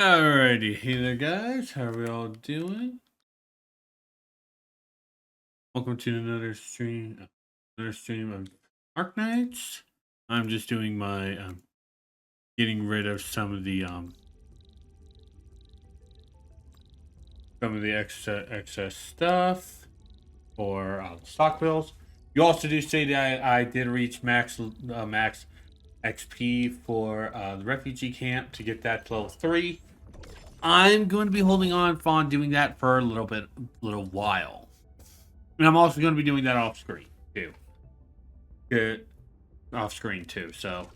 Alrighty, hey there guys, how are we all doing? Welcome to another stream of Arknights. I'm just doing my getting rid of some of the excess stuff for stock bills. You also do say that I did reach max XP for the refugee camp to get that to level 3. I'm going to be holding on doing that for a little while. And I'm also going to be doing that off screen too. Get off screen too. So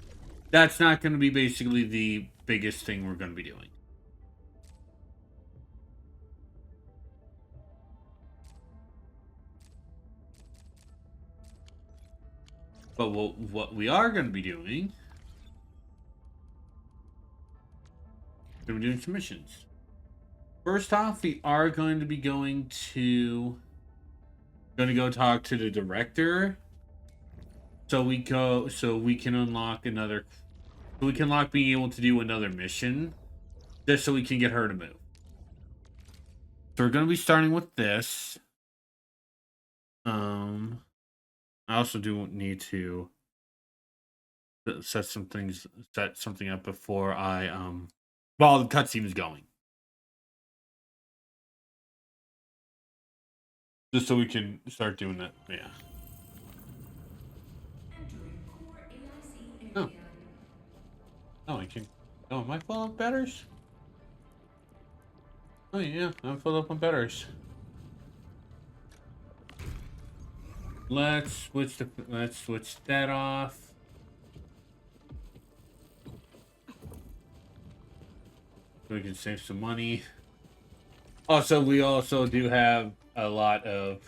that's not going to be basically the biggest thing we're going to be doing. But what we are going to be doing, we're doing some missions. First off, we are going to be going to go talk to the director. So we can unlock another. So we can unlock being able to do another mission, just so we can get her to move. So we're going to be starting with this. I also do need to set something up before I while the cutscene is going, just so we can start doing that. Yeah. Oh, oh, I can. Oh, am I full of batteries? Oh yeah, I'm full up on batteries. Let's switch that off. So we can save some money. Also, we also do have a lot of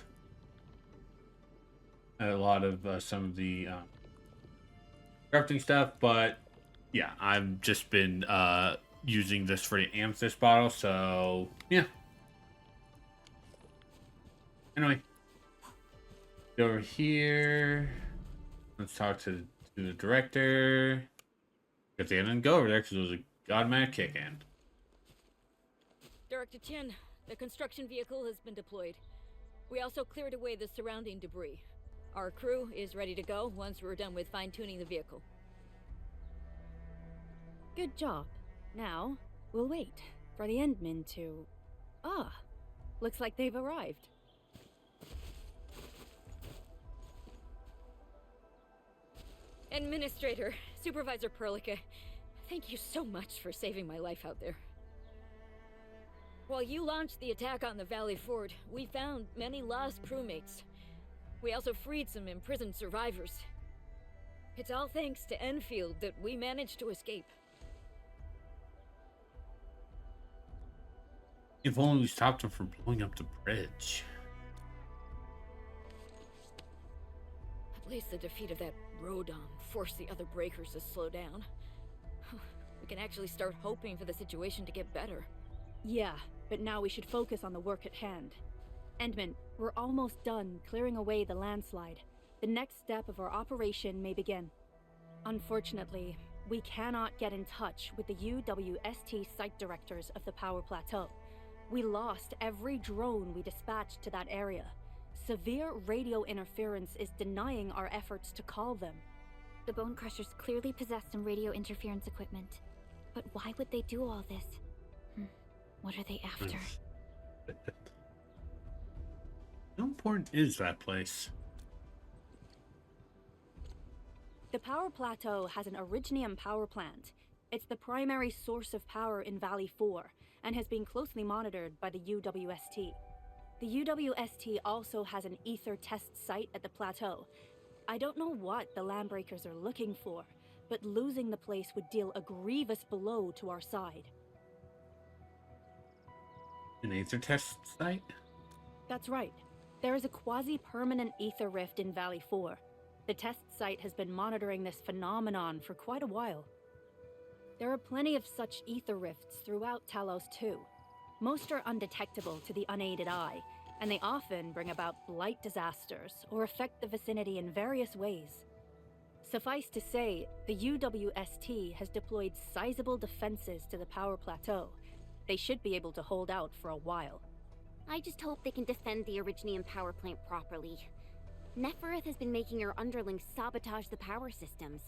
some of the crafting stuff, but yeah, I've just been using this for the amethyst bottle, so yeah. Anyway, over here, let's talk to the director. If they didn't go over there because it was a automatic kick in. Director Chen, the construction vehicle has been deployed. We also cleared away the surrounding debris. Our crew is ready to go once we're done with fine-tuning the vehicle. Good job. Now, we'll wait for the Endmen to... looks like they've arrived. Administrator, Supervisor Perlica, thank you so much for saving my life out there. While you launched the attack on the Valley Fort, we found many lost crewmates. We also freed some imprisoned survivors. It's all thanks to Endfield that we managed to escape. If only we stopped them from blowing up the bridge. At least the defeat of that Rodon forced the other breakers to slow down. We can actually start hoping for the situation to get better. Yeah, but now we should focus on the work at hand. Endman, we're almost done clearing away the landslide. The next step of our operation may begin. Unfortunately, we cannot get in touch with the UWST site directors of the Power Plateau. We lost every drone we dispatched to that area. Severe radio interference is denying our efforts to call them. The Bone Crushers clearly possess some radio interference equipment. But why would they do all this? What are they after? How important is that place? The Power Plateau has an Originium power plant. It's the primary source of power in Valley 4, and has been closely monitored by the UWST. The UWST also has an ether test site at the plateau. I don't know what the Landbreakers are looking for, but losing the place would deal a grievous blow to our side. An ether test site? That's right. There is a quasi-permanent ether rift in Valley 4. The test site has been monitoring this phenomenon for quite a while. There are plenty of such ether rifts throughout Talos too. Most are undetectable to the unaided eye, and they often bring about blight disasters or affect the vicinity in various ways. Suffice to say, the UWST has deployed sizable defenses to the Power Plateau, They should be able to hold out for a while. I just hope they can defend the Originium power plant properly. Nefereth has been making her underlings sabotage the power systems.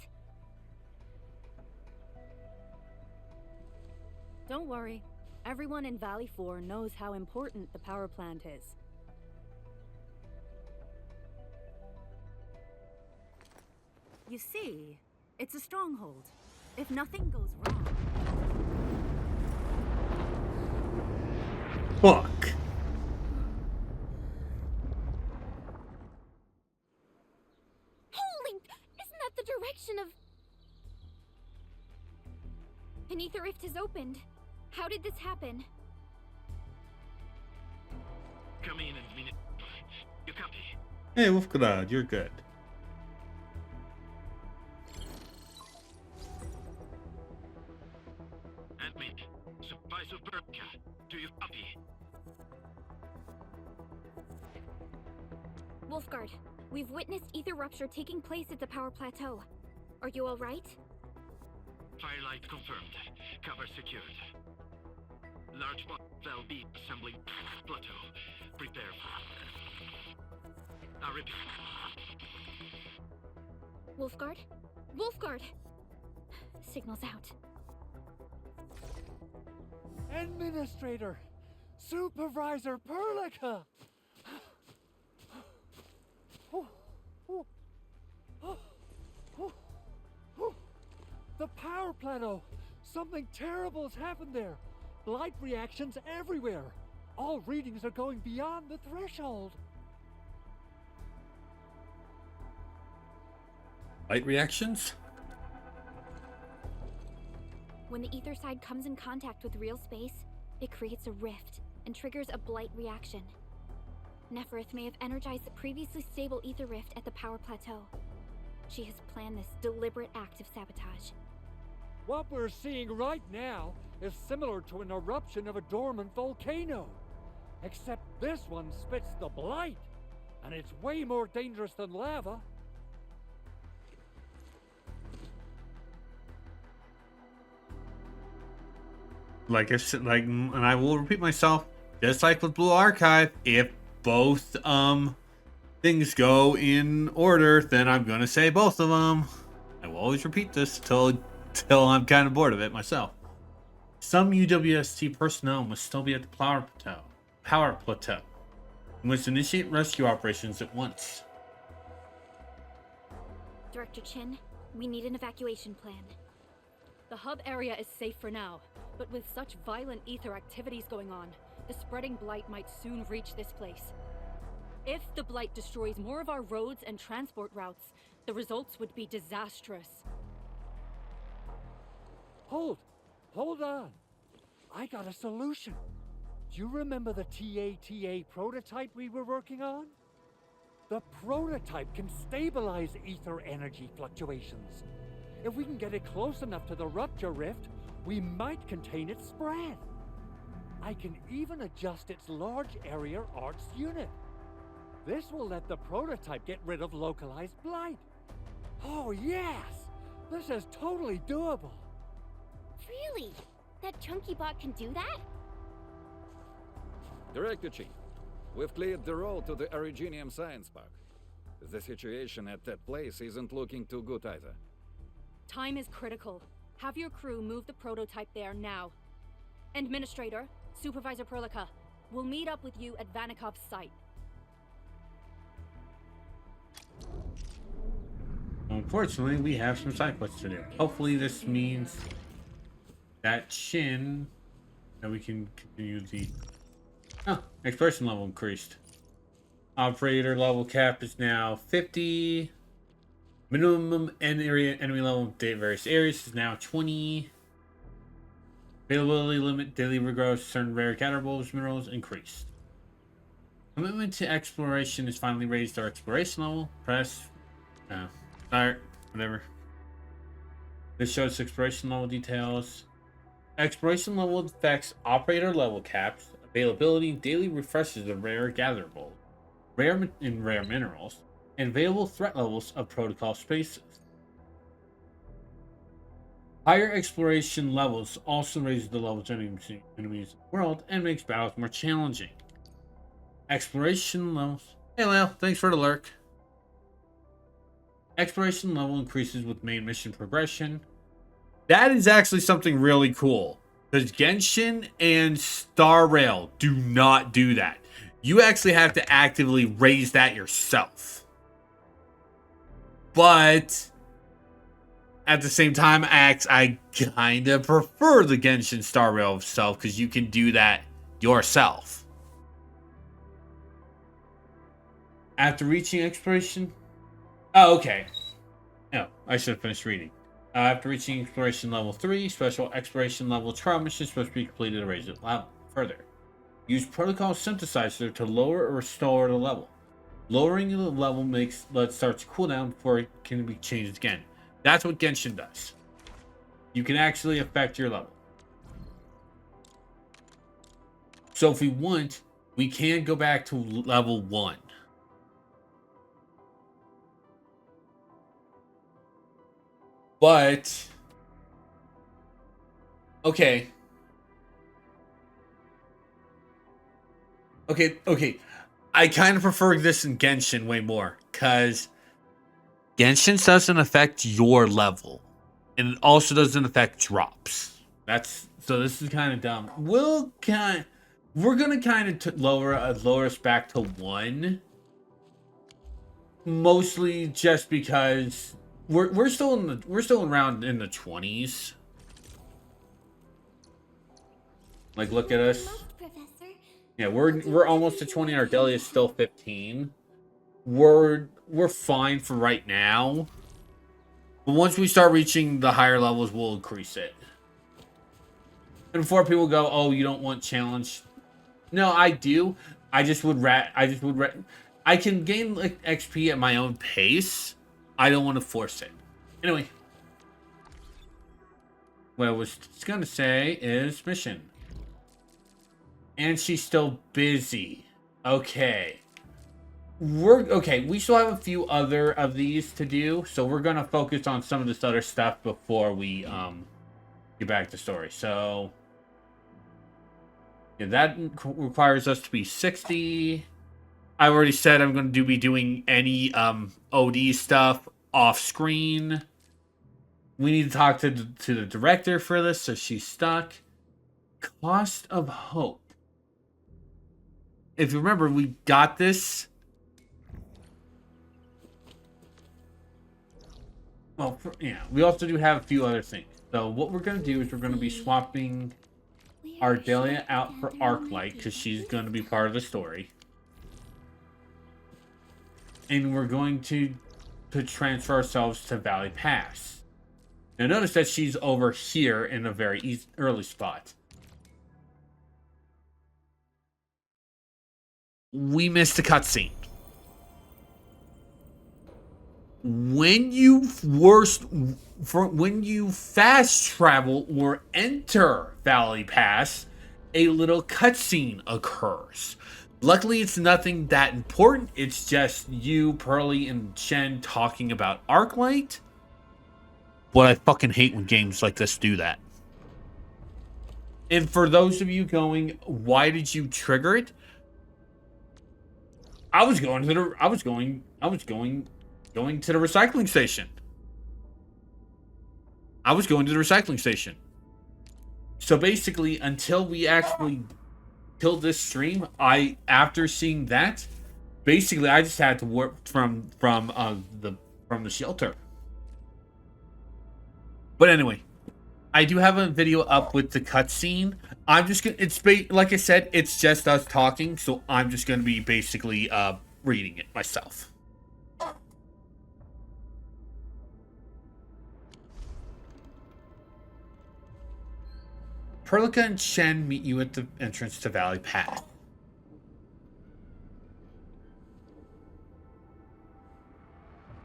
Don't worry. Everyone in Valley 4 knows how important the power plant is. You see, it's a stronghold. If nothing goes wrong... Fuck. Holy! Isn't that the direction of... An ether rift has opened. How did this happen? Come in a minute. You copy? Hey, Wolfgard, you're good. Admin, Supervisor Berka, do you copy? Wolfgard, we've witnessed ether rupture taking place at the power plateau. Are you alright? Firelight confirmed. Cover secured. Large valve B assembling plateau. Prepare. I repeat. Wolfgard? Wolfgard! Signal's out. Administrator! Supervisor Perlica! The power plateau! Something terrible has happened there! Light reactions everywhere! All readings are going beyond the threshold! Light reactions? When the ether side comes in contact with real space, it creates a rift and triggers a blight reaction. Nefereth may have energized the previously stable ether rift at the power plateau. She has planned this deliberate act of sabotage. What we're seeing right now is similar to an eruption of a dormant volcano. Except this one spits the blight, and it's way more dangerous than lava. And I will repeat myself, just like with Blue Archive, if both things go in order, then I'm gonna say both of them. I will always repeat this till I'm kind of bored of it myself. Some UWST personnel must still be at the power plateau. We must initiate rescue operations at once. Director Chin, we need an evacuation plan. The hub area is safe for now, but with such violent ether activities going on, the spreading blight might soon reach this place. If the blight destroys more of our roads and transport routes, the results would be disastrous. Hold on. I got a solution. Do you remember the TATA prototype we were working on? The prototype can stabilize ether energy fluctuations. If we can get it close enough to the rupture rift, we might contain its spread. I can even adjust its large area arcs unit. This will let the prototype get rid of localized blight. Oh yes! This is totally doable. Really? That chunky bot can do that? Director Chief, we've cleared the road to the Originium Science Park. The situation at that place isn't looking too good either. Time is critical. Have your crew move the prototype there now. Administrator, Supervisor Perlica, we'll meet up with you at Vanikov's site. Unfortunately, we have some side quests to do. Hopefully this means that we can continue the exploration level increased. Operator level cap is now 50. Minimum enemy level in various areas is now 20. Availability limit daily regrowth certain rare gatherable minerals increased. Commitment to exploration is finally raised our exploration level. Press start, whatever. This shows exploration level details. Exploration level affects operator level caps. Availability daily refreshes of rare gatherable, rare minerals, and available threat levels of protocol spaces. Higher exploration levels also raise the levels of enemies in the world and makes battles more challenging. Exploration levels. Hey Lale, thanks for the lurk. Exploration level increases with main mission progression. That is actually something really cool. Because Genshin and Star Rail do not do that. You actually have to actively raise that yourself. But at the same time, I kind of prefer the Genshin Star Rail itself because you can do that yourself. After reaching exploration... Oh, okay. No, I should have finished reading. After reaching exploration level 3, special exploration level trial missions must be completed to raise it further. Use protocol synthesizer to lower or restore the level. Lowering the level lets starts cooldown before it can be changed again. That's what Genshin does. You can actually affect your level. So if we want, we can go back to level 1. But okay. I kind of prefer this in Genshin way more because Genshin doesn't affect your level, and it also doesn't affect drops. So this is kind of dumb. We're gonna kind of lower us back to 1, mostly just because we're still around in the 20s. Like, look at us. Yeah, we're almost to 20. Our Delia is still 15. We're fine for right now. But once we start reaching the higher levels, we'll increase it. And before people go, "Oh, you don't want challenge." No, I do. I can gain like XP at my own pace. I don't want to force it. Anyway, what I was gonna say is mission. And she's still busy. Okay. We still have a few other of these to do, so we're gonna focus on some of this other stuff before we get back to story. So yeah, that requires us to be 60. I already said I'm gonna be doing any OD stuff off screen. We need to talk to the director for this, so she's stuck. Cost of Hope. If you remember, we got this. Well, yeah, we also do have a few other things. So what we're going to do is we're going to be swapping Ardelia out for Arknight because she's going to be part of the story. And we're going to transfer ourselves to Valley Pass. Now notice that she's over here in a very early spot. We missed a cutscene. When you fast travel or enter Valley Pass, a little cutscene occurs. Luckily, it's nothing that important. It's just you, Pearly, and Shen talking about Arknight. But I fucking hate when games like this do that. And for those of you going, why did you trigger it? I was going to the recycling station. So basically, until we actually killed this stream, after seeing that, basically I just had to warp from the shelter. But anyway, I do have a video up with the cutscene. I'm just gonna. Like I said, it's just us talking, so I'm just gonna be basically reading it myself. Perlica and Shen meet you at the entrance to Valley Pass.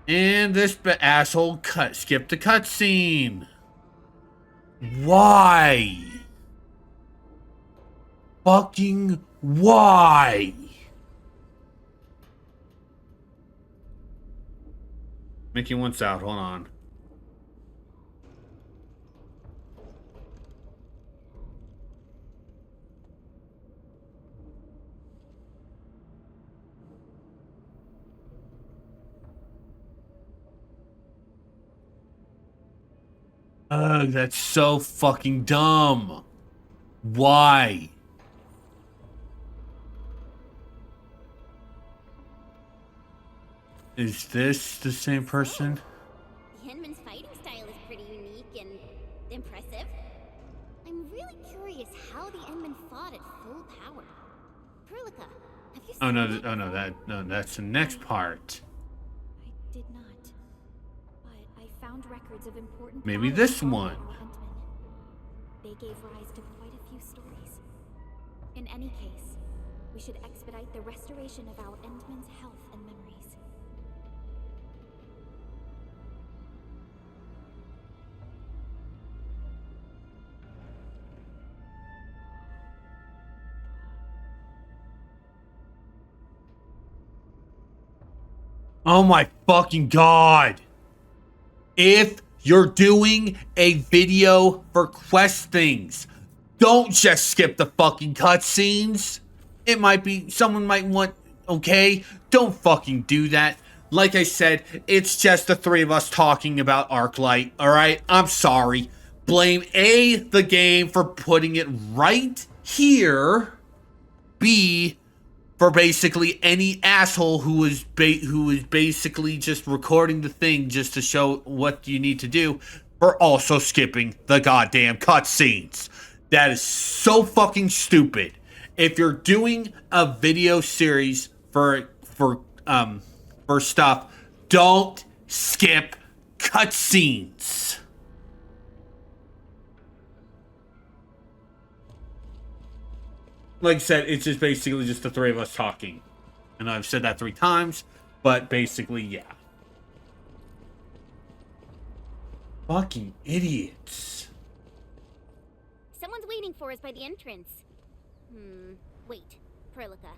And this asshole skipped the cutscene. Why? Fucking why? Mickey wants out. Hold on. Ugh, that's so fucking dumb. Why? Is this the same person? The Endman's fighting style is pretty unique and impressive. I'm really curious how the Endman fought at full power. Perlica, have you Oh seen no, that oh no, before? that's the next part. I did not. But I found records of important Maybe battles this fought by one. our Endmen. They gave rise to quite a few stories. In any case, we should expedite the restoration of our Endmen's health and memories. Oh my fucking god. If you're doing a video for quest things, don't just skip the fucking cutscenes. It might be, someone might want, okay? Don't fucking do that. Like I said, it's just the three of us talking about Arklight, alright? I'm sorry. Blame A, the game for putting it right here. B, for basically any asshole who is basically just recording the thing just to show what you need to do, for also skipping the goddamn cutscenes. That is so fucking stupid. If you're doing a video series for stuff, don't skip cutscenes. Like I said, it's just basically just the three of us talking. And I've said that 3 times, but basically, yeah. Fucking idiots. Someone's waiting for us by the entrance. Wait, Perlica.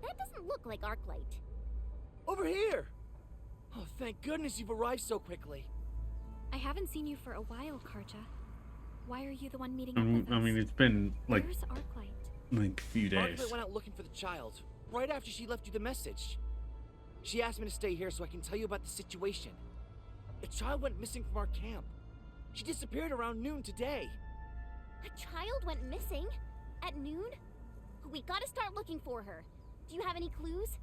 That doesn't look like Arklight. Over here! Oh, thank goodness you've arrived so quickly. I haven't seen you for a while, Karja. Why are you the one meeting up with us? I mean, it's been like Where's Arklight? a few days. Arklight went out looking for the child, right after she left you the message. She asked me to stay here so I can tell you about the situation. The child went missing from our camp. She disappeared around noon today. A child went missing? At noon? We gotta start looking for her. Do you have any clues?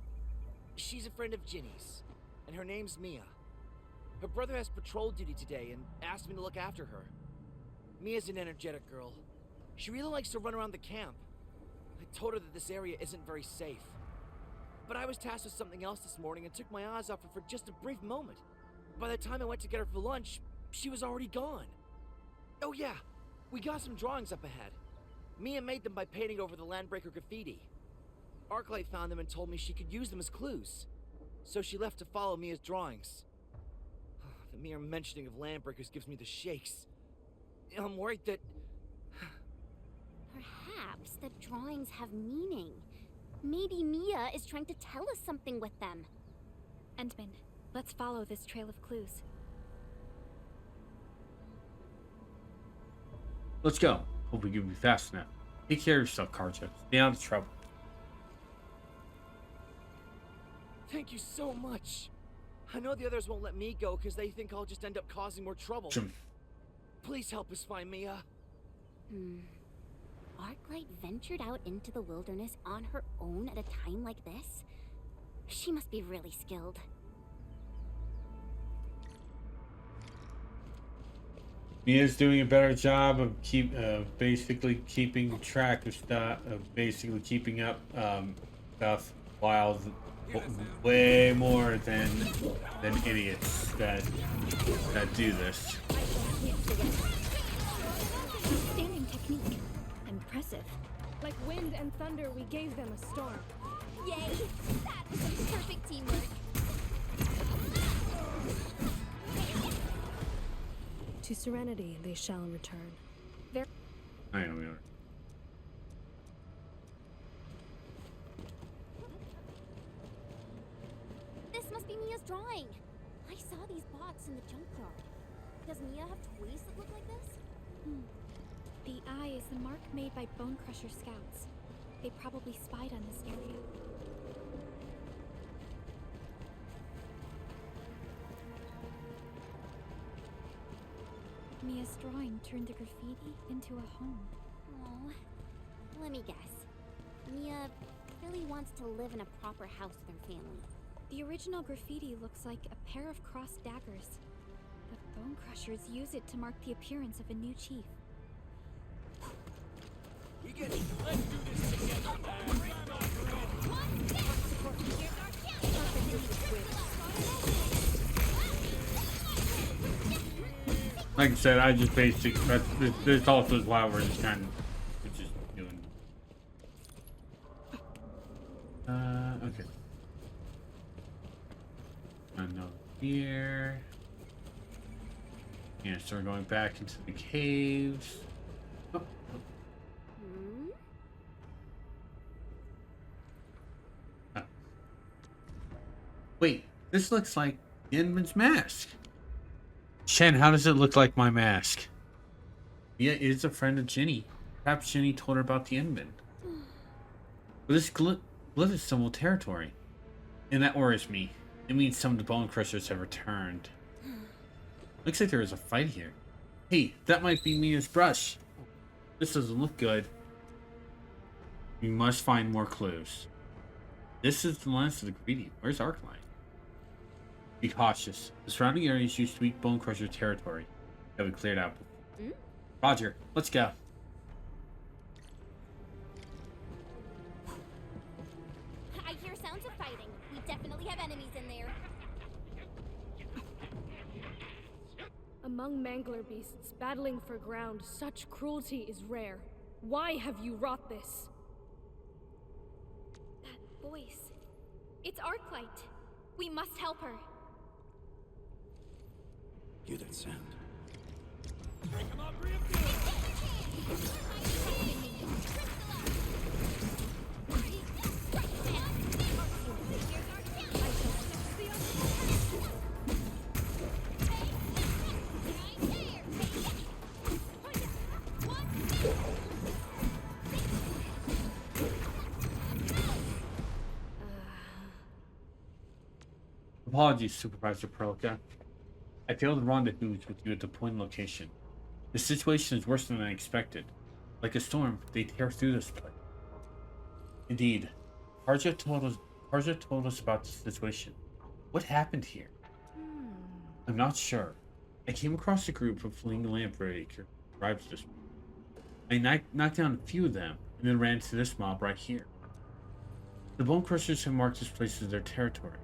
She's a friend of Ginny's, and her name's Mia. Her brother has patrol duty today and asked me to look after her. Mia's an energetic girl. She really likes to run around the camp. I told her that this area isn't very safe. But I was tasked with something else this morning and took my eyes off her for just a brief moment. By the time I went to get her for lunch, she was already gone. Oh yeah, we got some drawings up ahead. Mia made them by painting over the Landbreaker graffiti. Arklight found them and told me she could use them as clues. So she left to follow Mia's drawings. The mere mentioning of Landbreakers gives me the shakes. I'm worried that... Perhaps the drawings have meaning. Maybe Mia is trying to tell us something with them. Endman, let's follow this trail of clues. Let's go. Hope we can be fast now. Take care of yourself, Karja. Stay out of trouble. Thank you so much. I know the others won't let me go because they think I'll just end up causing more trouble. Please help us find Mia. Arklight ventured out into the wilderness on her own at a time like this? She must be really skilled. Mia's doing a better job of basically keeping track of stuff, basically keeping up stuff, while way more than idiots that do this. Standing technique. Impressive. Like wind and thunder, we gave them a storm. Yay! That was some perfect teamwork. To serenity they shall return. I know we are. This must be Mia's drawing. I saw these bots in the junkyard. Does Mia have toys that look like this? The eye is the mark made by Bone Crusher scouts. They probably spied on this area. Mia's drawing turned the graffiti into a home. Oh, let me guess. Mia really wants to live in a proper house with her family. The original graffiti looks like a pair of crossed daggers. The Bone Crushers use it to mark the appearance of a new chief. We get it. Let's do this together, man. Like I said, I just basically, this also is why we're just kind of, we're just doing. Okay. Another here. Yeah, so we're going back into the caves. Oh. Oh. Wait, this looks like Inman's mask. Shen, how does it look like my mask? Mia is a friend of Ginny. Perhaps Ginny told her about the Inman. But this glyph is civil territory. And that worries me. It means some of the Bone Crushers have returned. Looks like there is a fight here. Hey, that might be Mia's brush. This doesn't look good. We must find more clues. This is the last of the graffiti. Where's Arknight? Be cautious. The surrounding areas used to be Bone Crusher territory that we cleared out before. Roger, let's go. I hear sounds of fighting. We definitely have enemies in there. Among mangler beasts battling for ground, such cruelty is rare. Why have you wrought this? That voice. It's Arklight. We must help her. Hear that sound? Apologies, Supervisor Perlka. I failed to rendezvous with you at the point location. The situation is worse than I expected. Like a storm, they tear through this place. Indeed. Harja told us about the situation. What happened here? I'm not sure. I came across a group of fleeing lamp breakers arrived this way. I knocked down a few of them, and then ran to this mob right here. The Bone Crushers have marked this place as their territory.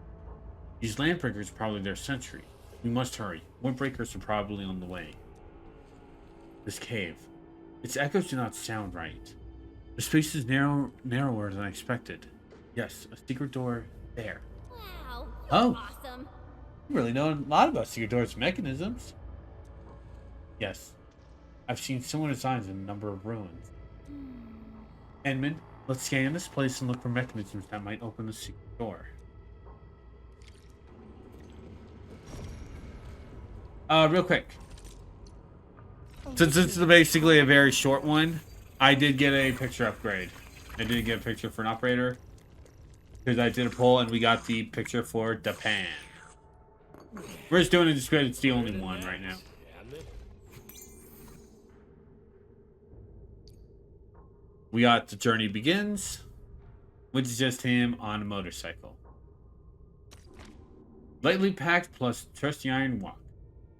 These lamp breakers are probably their sentry. We must hurry. More breakers are probably on the way. This cave. Its echoes do not sound right. The space is narrower than I expected. Yes, a secret door there. Wow, Oh. awesome. You really know a lot about secret doors mechanisms. Yes. I've seen similar designs in a number of ruins. Edmund, let's scan this place and look for mechanisms that might open the secret door. Real quick. Since this is basically a very short one, I did get a picture upgrade. I did get a picture for an operator. Because I did a poll and we got the picture for Japan. We're just doing it just because it's the only one right now. We got The Journey Begins, which is just him on a motorcycle. Lightly packed plus trust the iron walk.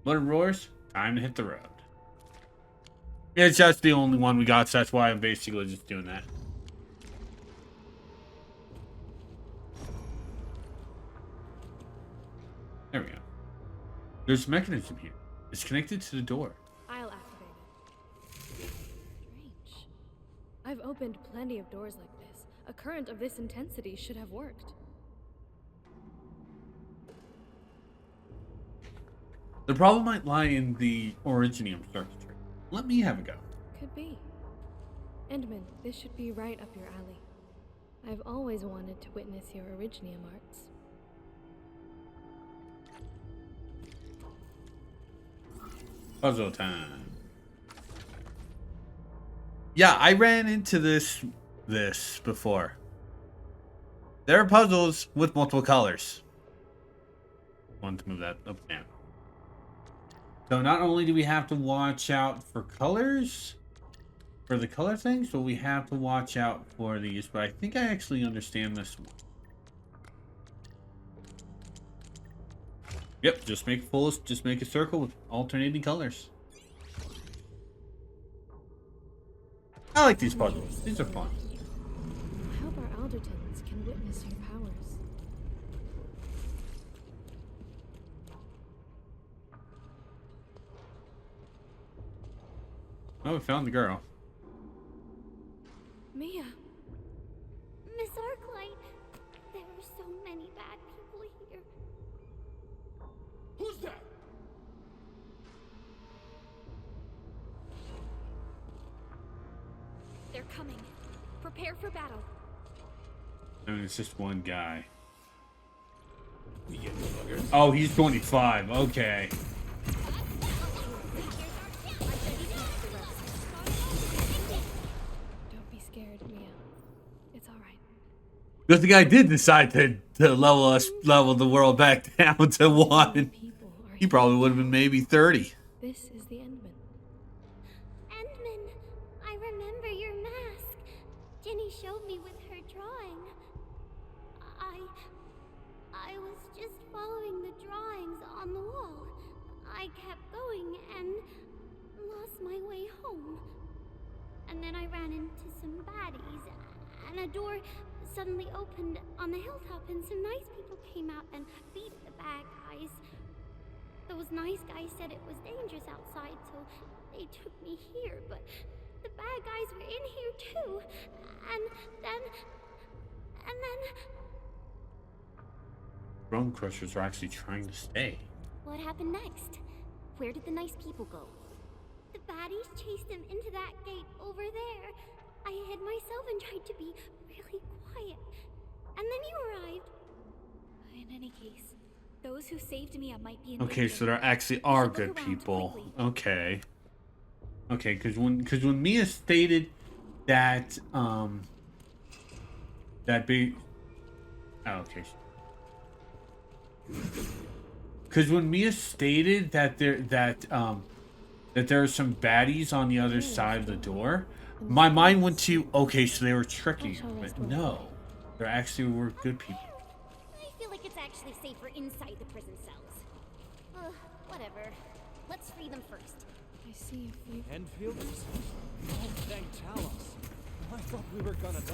Blood roars, time to hit the road. It's just the only one we got, so that's why I'm basically just doing that. There we go. There's a mechanism here. It's connected to the door. I'll activate it. Strange. I've opened plenty of doors like this. A current of this intensity should have worked. The problem might lie in the originium circuitry. Let me have a go. Could be. Endman, this should be right up your alley. I've always wanted to witness your originium arts. Puzzle time. Yeah, I ran into this before. There are puzzles with multiple colors. Want to move that up now. So not only do we have to watch out for colors, for the color things, but we have to watch out for these. But I think I actually understand this one. Yep, just make a circle with alternating colors. I like these puzzles. These are fun. I hope our Aldertons can witness your powers. Oh, we found the girl. Mia, Miss Arklight, there were so many bad people here. Who's that? they're coming. Prepare for battle. I mean, it's just one guy. We get the buggers. Oh, he's 25. Okay. Don't be scared, Mia. It's all right. Because the guy did decide to level the world back down to 1. People are He probably would have been maybe 30. This is the Endman. Endman, I remember your mask. Jenny showed me with her drawing. I was just following the drawings on the wall. I kept going and lost my way home. And then I ran into some baddies, and a door suddenly opened on the hilltop, and some nice people came out and beat the bad guys. Those nice guys said it was dangerous outside, so they took me here, but the bad guys were in here too. And then... Bone Crushers are actually trying to stay. What happened next? Where did the nice people go? The baddies chased them into that gate over there. I hid myself and tried to be really quiet. And then you arrived. In any case, those who saved Mia might be in Okay, danger. so there actually are should good look around people. quickly. Okay. Okay, because when Mia stated that that big. Oh, okay. Because when Mia stated that there are some baddies on the other side of the door, my mind went to, okay, so they were tricking her, but no, there actually were good people. I feel like it's actually safer inside the prison cells. Whatever. Let's free them first. I see a few. Endfield? Oh, thank Talos. I thought we were gonna die.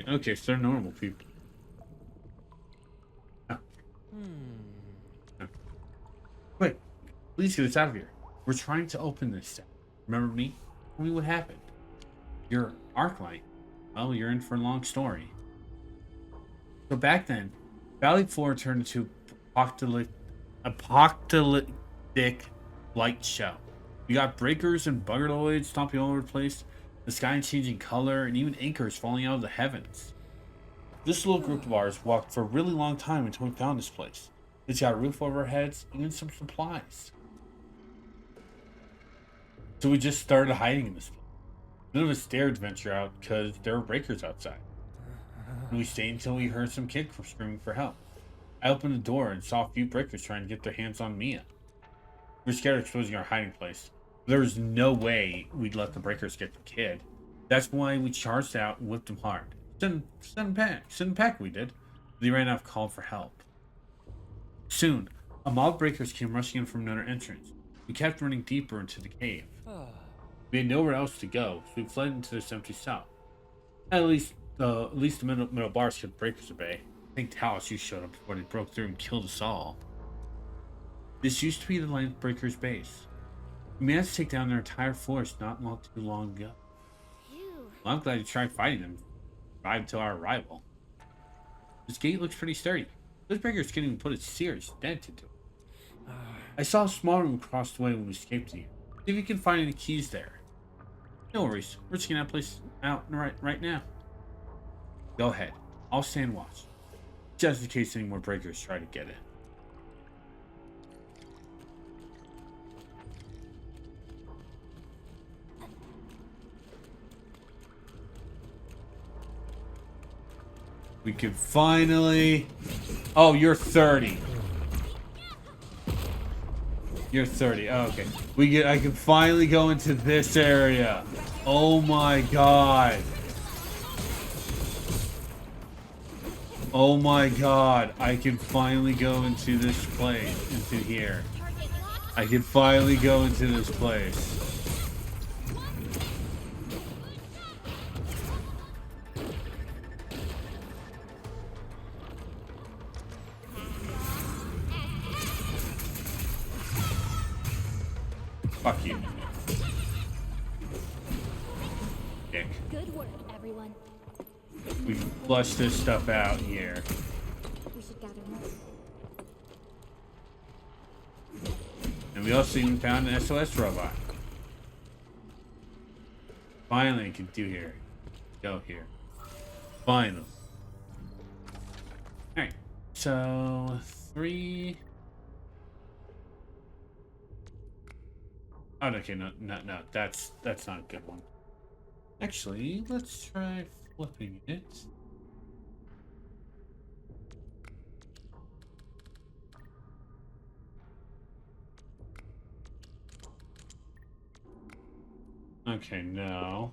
Okay, so they're normal people. Wait, please get us out of here. We're trying to open this set. Remember me? Tell me what happened. You're Arknight. Well, you're in for a long story. So back then, Valley 4 turned into apocalyptic light show. You got breakers and buggerloids stomping all over the place, the sky changing color, and even anchors falling out of the heavens. This little group of ours walked for a really long time until we found this place. It's got a roof over our heads, even some supplies. So we just started hiding in this place. None of us dared venture out because there were breakers outside. And we stayed until we heard some kid screaming for help. I opened the door and saw a few breakers trying to get their hands on Mia. We were scared of exposing our hiding place. There was no way we'd let the breakers get the kid. That's why we charged out and whipped him hard. Send back we did. They ran out and called for help. Soon, a mob of breakers came rushing in from another entrance. We kept running deeper into the cave. We had nowhere else to go, so we fled into this empty cell. At least the middle bars kept breakers at bay. I think Talos, you showed up before they broke through and killed us all. This used to be the Land Breakers base. We managed to take down their entire force not too long ago. Phew. Well, I'm glad you tried fighting them. Survived until our arrival. This gate looks pretty sturdy. Those breakers can't even put a serious dent into it. I saw a small room across the way when we escaped here. See if you can find any keys there. No worries. We're checking that place out right now. Go ahead. I'll stand watch. Just in case any more breakers try to get in. We could finally... Oh, you're 30. You're 30. Oh, okay. I can finally go into this area. Oh my god. Oh my god. I can finally go into this place. Into here. I can finally go into this place. Fuck you. Dick. Good work, everyone. We can flush this stuff out here. We should gather more. And we also even found an SOS robot. Finally, I can do here. Go here. Finally. Alright. So, 3... Oh, okay, no, that's not a good one. Actually, let's try flipping it. Okay, no.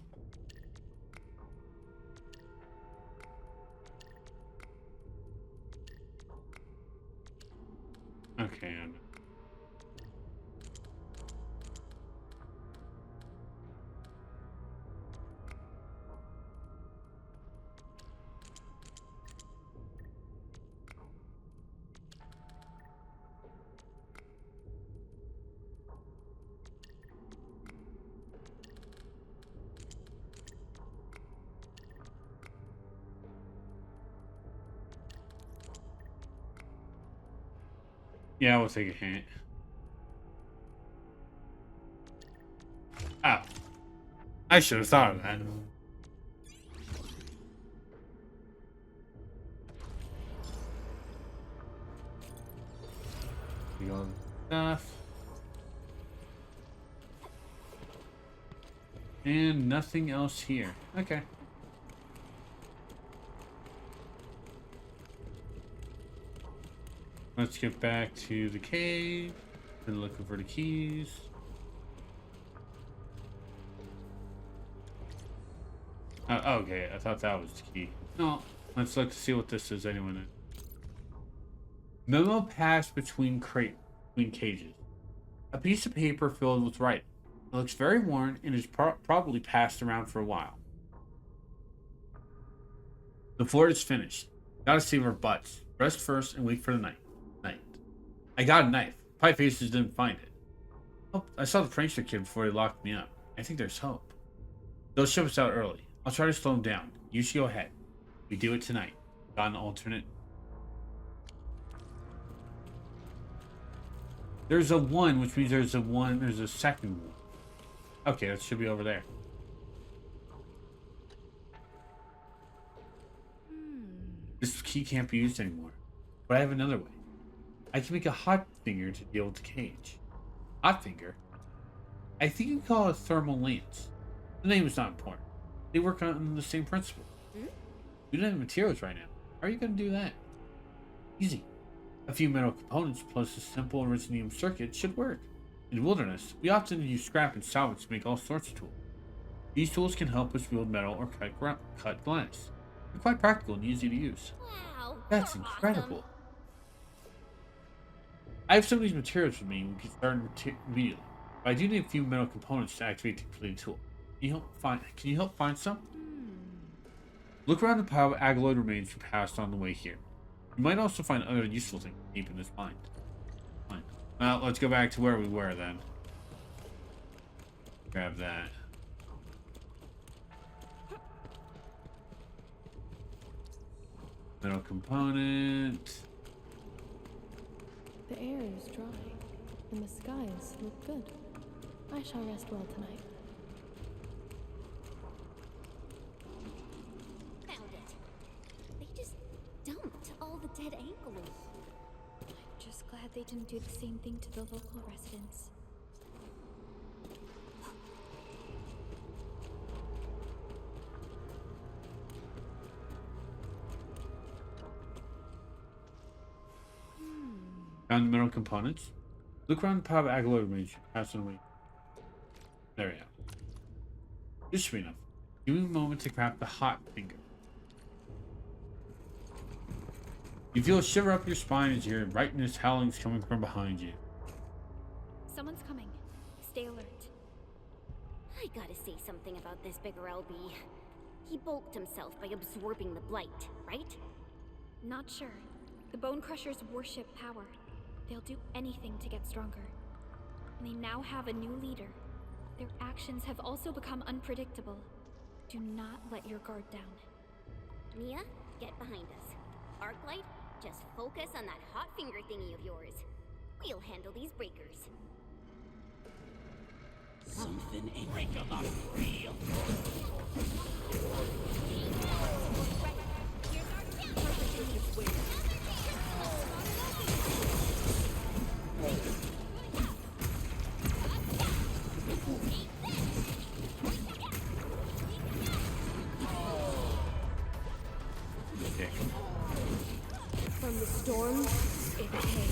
Okay, yeah, we'll take a hint. Ah, I should have thought of that. We got stuff. And nothing else here. Okay. Let's get back to the cave and looking for the keys. Okay, I thought that was the key. No, let's look to see what this is anyway. Memo passed between cages. A piece of paper filled with writing. It looks very worn and is probably passed around for a while. The fort is finished. Gotta save our butts. Rest first and wait for the night. I got a knife. Pie Faces didn't find it. Oh, I saw the prankster kid before he locked me up. I think there's hope. They'll ship us out early. I'll try to slow them down. You should go ahead. We do it tonight. Got an alternate? There's a 1, which means there's a second one. Okay, that should be over there. This key can't be used anymore. But I have another way. I can make a hot finger to deal with the cage. Hot finger? I think you call it a thermal lance. The name is not important. They work on the same principle. We don't have materials right now. How are you going to do that? Easy. A few metal components plus a simple Originium circuit should work. In the wilderness, we often use scrap and salvage to make all sorts of tools. These tools can help us wield metal or cut glass. They're quite practical and easy to use. Wow, That's incredible. I have some of these materials with me and we can start immediately. But I do need a few metal components to activate the completed tool. Can you help find some? Look around the pile of alloyed remains you passed on the way here. You might also find other useful things to keep in this mind. Fine. Well, let's go back to where we were then. Grab that. Metal component. The air is dry, and the skies look good. I shall rest well tonight. Found it. They just dumped all the dead anglers. I'm just glad they didn't do the same thing to the local residents. Found the metal components. Look around the pile of alloy range. Pass it away. There we go. Just enough. Give me a moment to craft the hot finger. You feel a shiver up your spine as you hear rightness howlings coming from behind you. Someone's coming. Stay alert. I gotta say something about this bigger LB. He bulked himself by absorbing the blight, right? Not sure. The Bone Crushers worship power. They'll do anything to get stronger. And they now have a new leader. Their actions have also become unpredictable. Do not let your guard down. Mia, get behind us. Arclight, just focus on that hot finger thingy of yours. We'll handle these breakers. Something ain't right about real. From the storm, it came.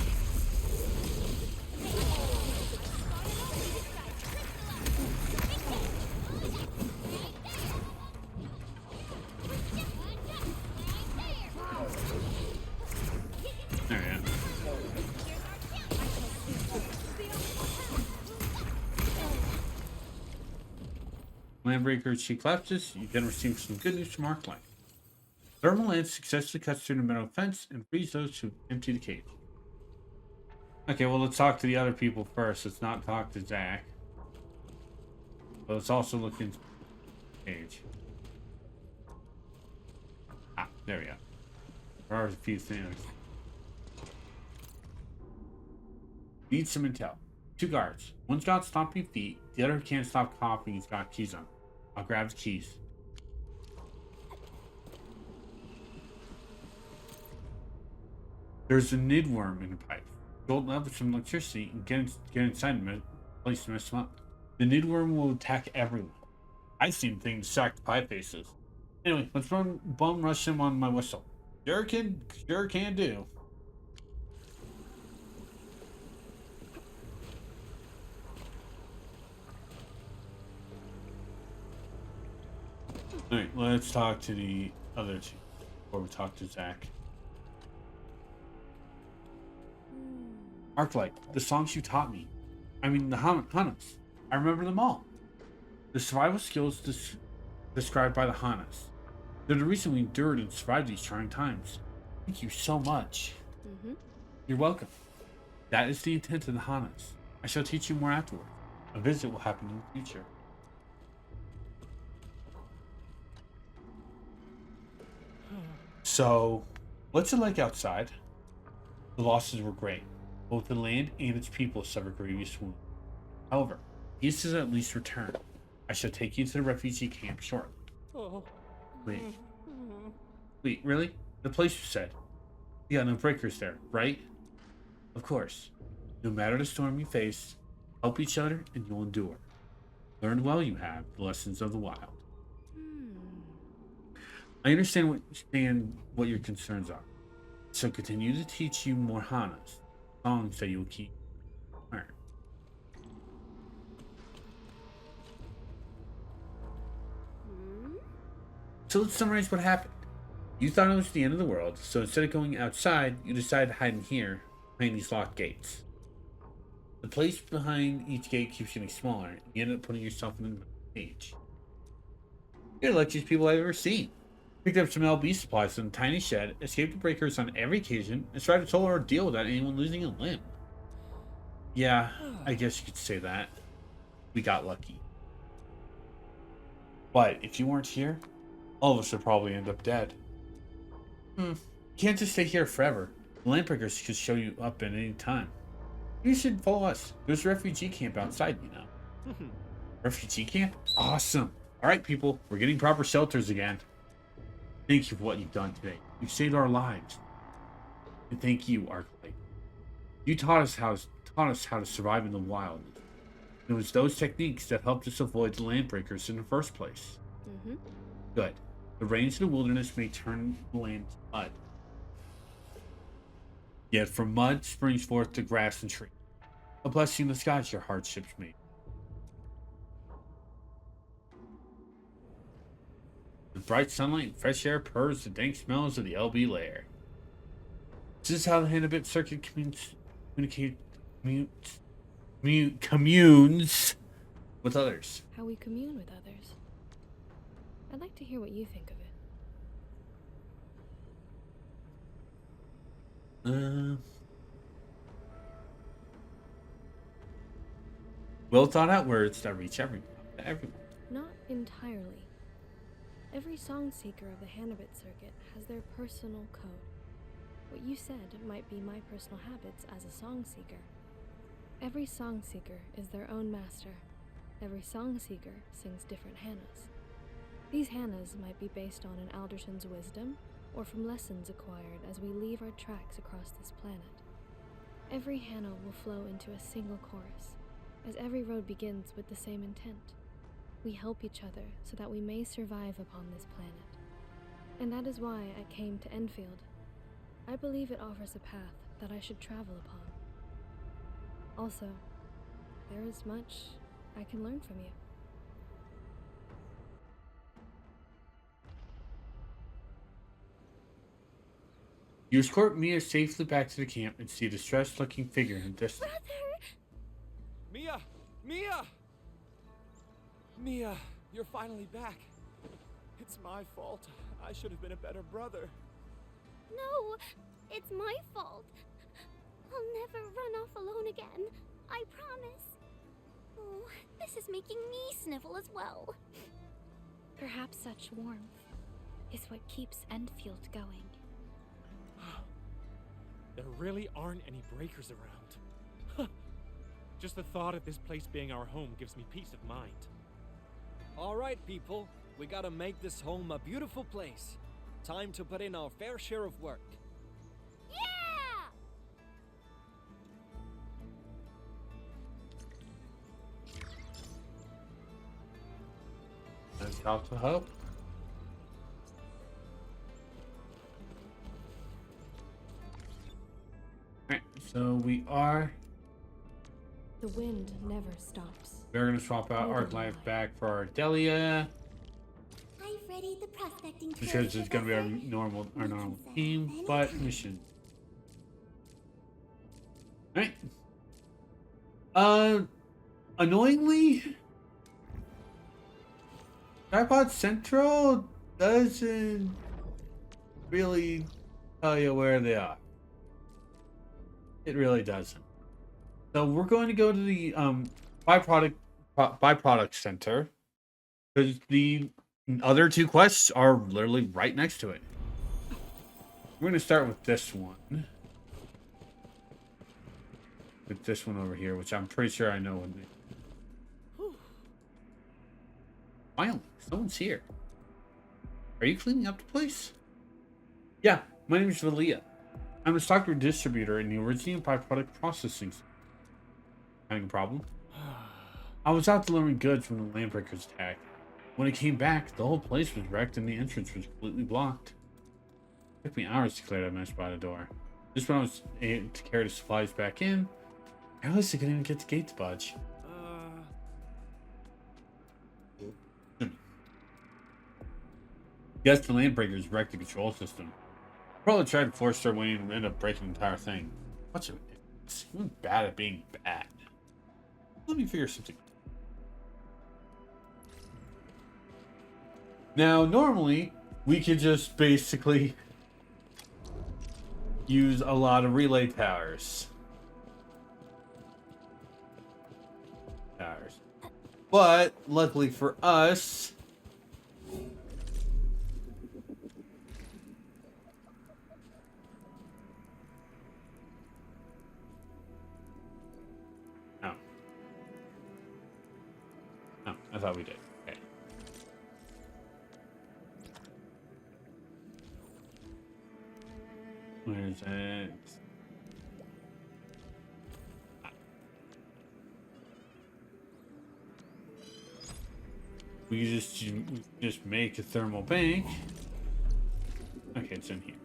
There we go. Landbreaker, she collapses. You then receive some good news from Arknights. Thermal lance successfully cuts through the metal fence and frees those who empty the cage. Okay, well, let's talk to the other people first. Let's not talk to Zach. But let's also look into the cage. Ah, there we go. There are a few things. Need some intel. 2 guards. One's got stomping feet. The other can't stop coughing. He's got keys on. I'll grab the keys. There's a nidworm in the pipe. Jolt up with some electricity and get inside the place to mess them up. The nidworm will attack everyone. I've seen things sack the pie faces. Anyway, let's bum rush him on my whistle. Sure can do. Alright, let's talk to the other two before we talk to Zach. Arclight, the songs you taught me. I mean, the Hanas. I remember them all. The survival skills described by the Hanas. They're the reason we endured and survived these trying times. Thank you so much. You're welcome. That is the intent of the Hanas. I shall teach you more afterward. A visit will happen in the future. So, what's it like outside? The losses were great. Both the land and its people suffered grievous wounds. However, peace has at least returned. I shall take you to the refugee camp shortly. Wait, really? The place you said. You got no breakers there, right? Of course. No matter the storm you face, help each other and you'll endure. Learn while you have the lessons of the wild. I understand what your concerns are. So continue to teach you more Hanas, songs that you'll keep learn. So let's summarize what happened. You thought it was the end of the world, so instead of going outside, you decided to hide in here, behind these locked gates. The place behind each gate keeps getting smaller, and you end up putting yourself in a cage. You're the luckiest people I've ever seen. Picked up some LB supplies in a tiny shed, escaped the breakers on every occasion, and tried to total ordeal without anyone losing a limb. Yeah, I guess you could say that. We got lucky. But if you weren't here, all of us would probably end up dead. You can't just stay here forever. The Landbreakers could show you up at any time. You should follow us. There's a refugee camp outside, you know. Refugee camp? Awesome. Alright, people, we're getting proper shelters again. Thank you for what you've done today. You've saved our lives. And thank you, Arknight. You taught us how to survive in the wild. It was those techniques that helped us avoid the Landbreakers in the first place. Good. The rains of the wilderness may turn the land to mud. Yet from mud springs forth to grass and tree. A blessing in the skies your hardships made. The bright sunlight and fresh air purrs the dank smells of the LB lair. This is how the Hannibit circuit communes with others. How we commune with others. I'd like to hear what you think of it. Well thought out words that reach everyone. Not entirely. Every song seeker of the Hannibit circuit has their personal code. What you said might be my personal habits as a song seeker. Every song seeker is their own master. Every song seeker sings different Hannas. These Hannas might be based on an Alderson's wisdom or from lessons acquired as we leave our tracks across this planet. Every Hanna will flow into a single chorus, as every road begins with the same intent. We help each other so that we may survive upon this planet. And that is why I came to Endfield. I believe it offers a path that I should travel upon. Also, there is much I can learn from you. You escort Mia safely back to the camp and see a distressed-looking figure in the distance. Mia! Mia! Mia, you're finally back. It's my fault. I should have been a better brother. No, it's my fault. I'll never run off alone again. I promise. Oh, this is making me snivel as well. Perhaps such warmth is what keeps Endfield going. There really aren't any breakers around. Just the thought of this place being our home gives me peace of mind. All right, people. We gotta make this home a beautiful place. Time to put in our fair share of work. Yeah! That's out to help. Alright, so we are... The wind never stops. We're going to swap out Arknights back for our Delia. I've readied the prospecting Because it's going to be our normal team, but mission. Alright. Annoyingly, Tripod Central doesn't really tell you where they are. It really doesn't. So we're going to go to the byproduct center because the other two quests are literally right next to it. We're going to start with this one. With this one over here, which I'm pretty sure I know what it is. Finally, someone's here. Are you cleaning up the place? Yeah, my name is Valia. I'm a stocker distributor in the Originium byproduct processing. Having a problem? I was out delivering goods when the Landbreakers attacked. When I came back, the whole place was wrecked and the entrance was completely blocked. It took me hours to clear that mess by the door. Just when I was able to carry the supplies back in, I realized I couldn't even get the gate to budge. Yes, the Landbreakers wrecked the control system. Probably tried to force their way and ended up breaking the entire thing. What's it? You're bad at being bad. Let me figure something out. Now, normally, we could just basically use a lot of relay towers. But, luckily for us... Oh, I thought we did. Okay. Where's it? We just make a thermal bank. Okay, it's in here.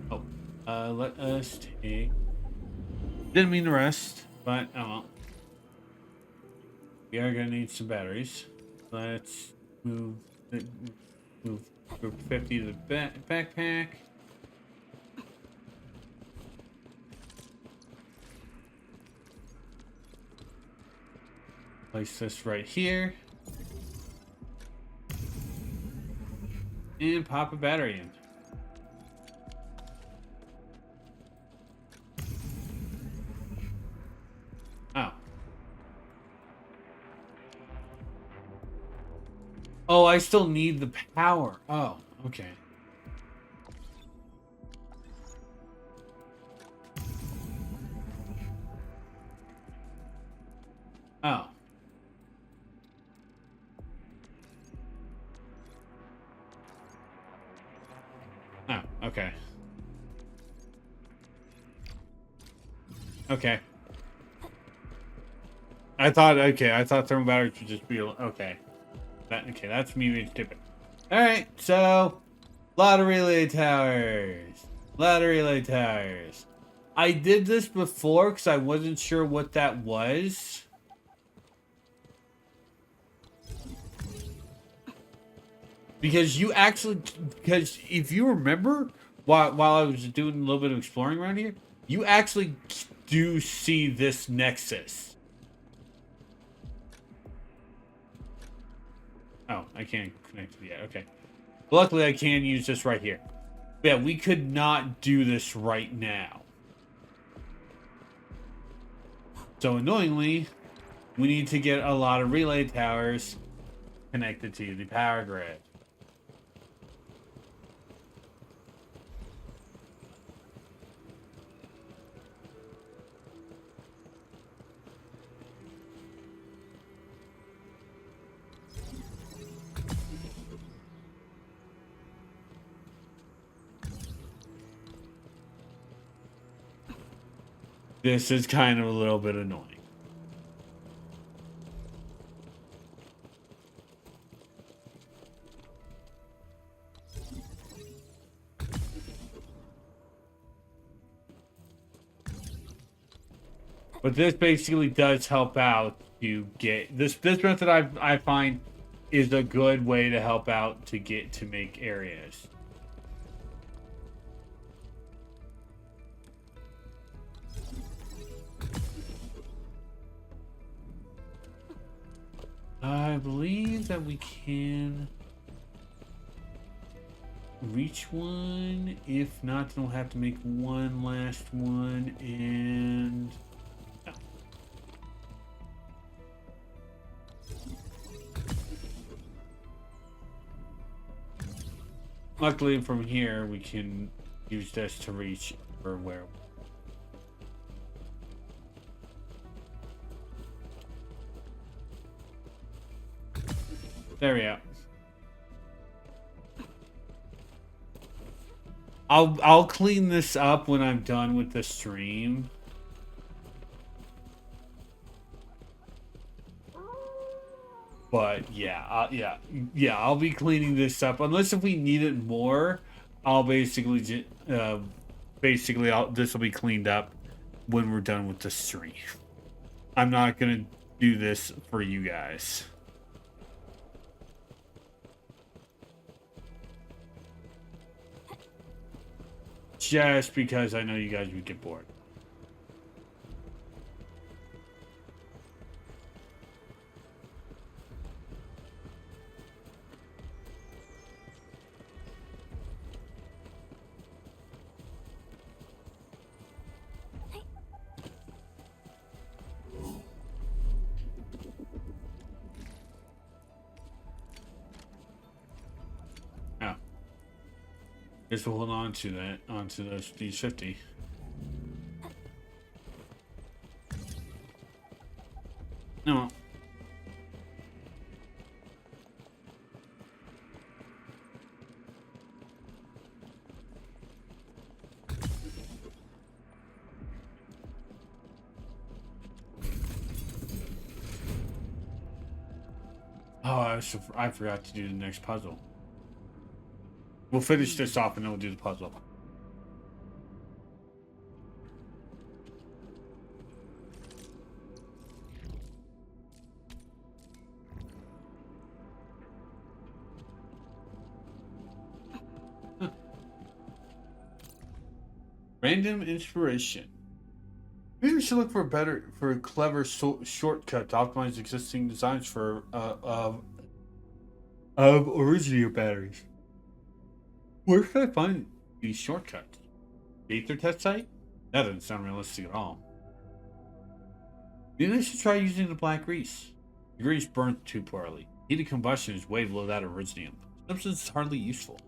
Oh, Let us take. Didn't mean to rest, but oh well. We are gonna need some batteries. Let's move group 50 to the backpack. Place this right here. And pop a battery in. Oh. Oh, I still need the power. Oh, okay. Oh. Oh, okay. Okay. I thought thermal batteries would just be okay. Okay, that's me being stupid. Alright, so lot of relay towers. I did this before because I wasn't sure what that was. Because if you remember, while I was doing a little bit of exploring around here, you actually do see this nexus. Oh, I can't connect to it yet. Okay. Luckily, I can use this right here. Yeah, we could not do this right now. So annoyingly, we need to get a lot of relay towers connected to the power grid. This is kind of a little bit annoying. But this basically does help out to get this method I find is a good way to help out to make areas. I believe that we can reach one. If not, then we'll have to make one last one and... No. Luckily, from here, we can use this to reach or where. There we go. I'll clean this up when I'm done with the stream. But yeah, I'll be cleaning this up unless if we need it more. I'll this will be cleaned up when we're done with the stream. I'm not gonna do this for you guys. Just because I know you guys would get bored. Guess we'll hold on to that, onto these 50. No. Oh, I forgot to do the next puzzle. We'll finish this off and then we'll do the puzzle. Random inspiration. Maybe we should look for a clever shortcut to optimize existing designs for of original batteries. Where should I find these shortcuts? The Aether test site? That doesn't sound realistic at all. Maybe I should try using the black grease. The grease burns too poorly. Heated combustion is way below that of Originium. Substance is hardly useful.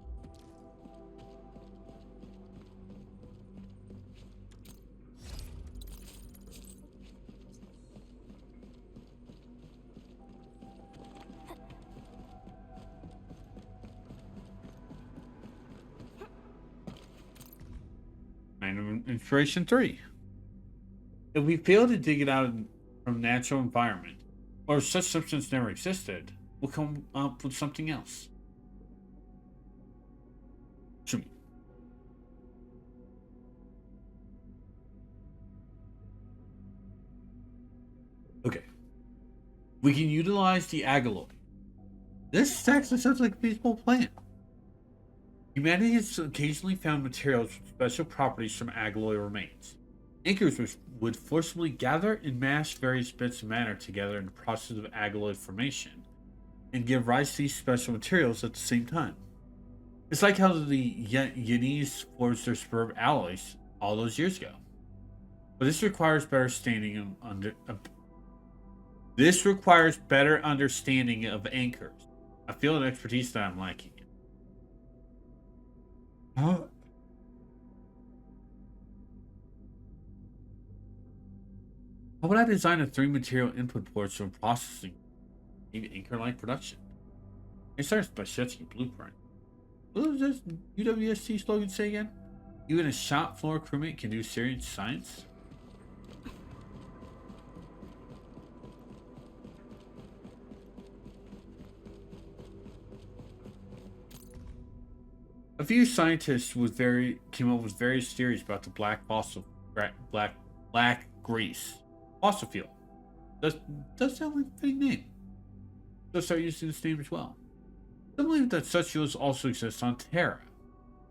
Random inspiration 3. If we fail to dig it out from natural environment, or if such substance never existed, we'll come up with something else. Shoot. Okay. We can utilize the alloy. This actually sounds like a feasible plan. Humanity has occasionally found materials with special properties from alloy remains. Anchors would forcibly gather and mash various bits of matter together in the process of alloy formation, and give rise to these special materials at the same time. It's like how the Yenis forged their superb alloys all those years ago. But this requires better understanding of anchors. A field of expertise that I'm lacking. How would I design a 3-material input port for processing anchor-like production? It starts by sketching a blueprint. What does this UWSC slogan say again? Even a shop floor crewmate can do serious science? A few scientists came up with various theories about the black grease fossil fuel. Does sound like a fitting name. Let's start using this name as well. Some believe that such fuels also exist on Terra.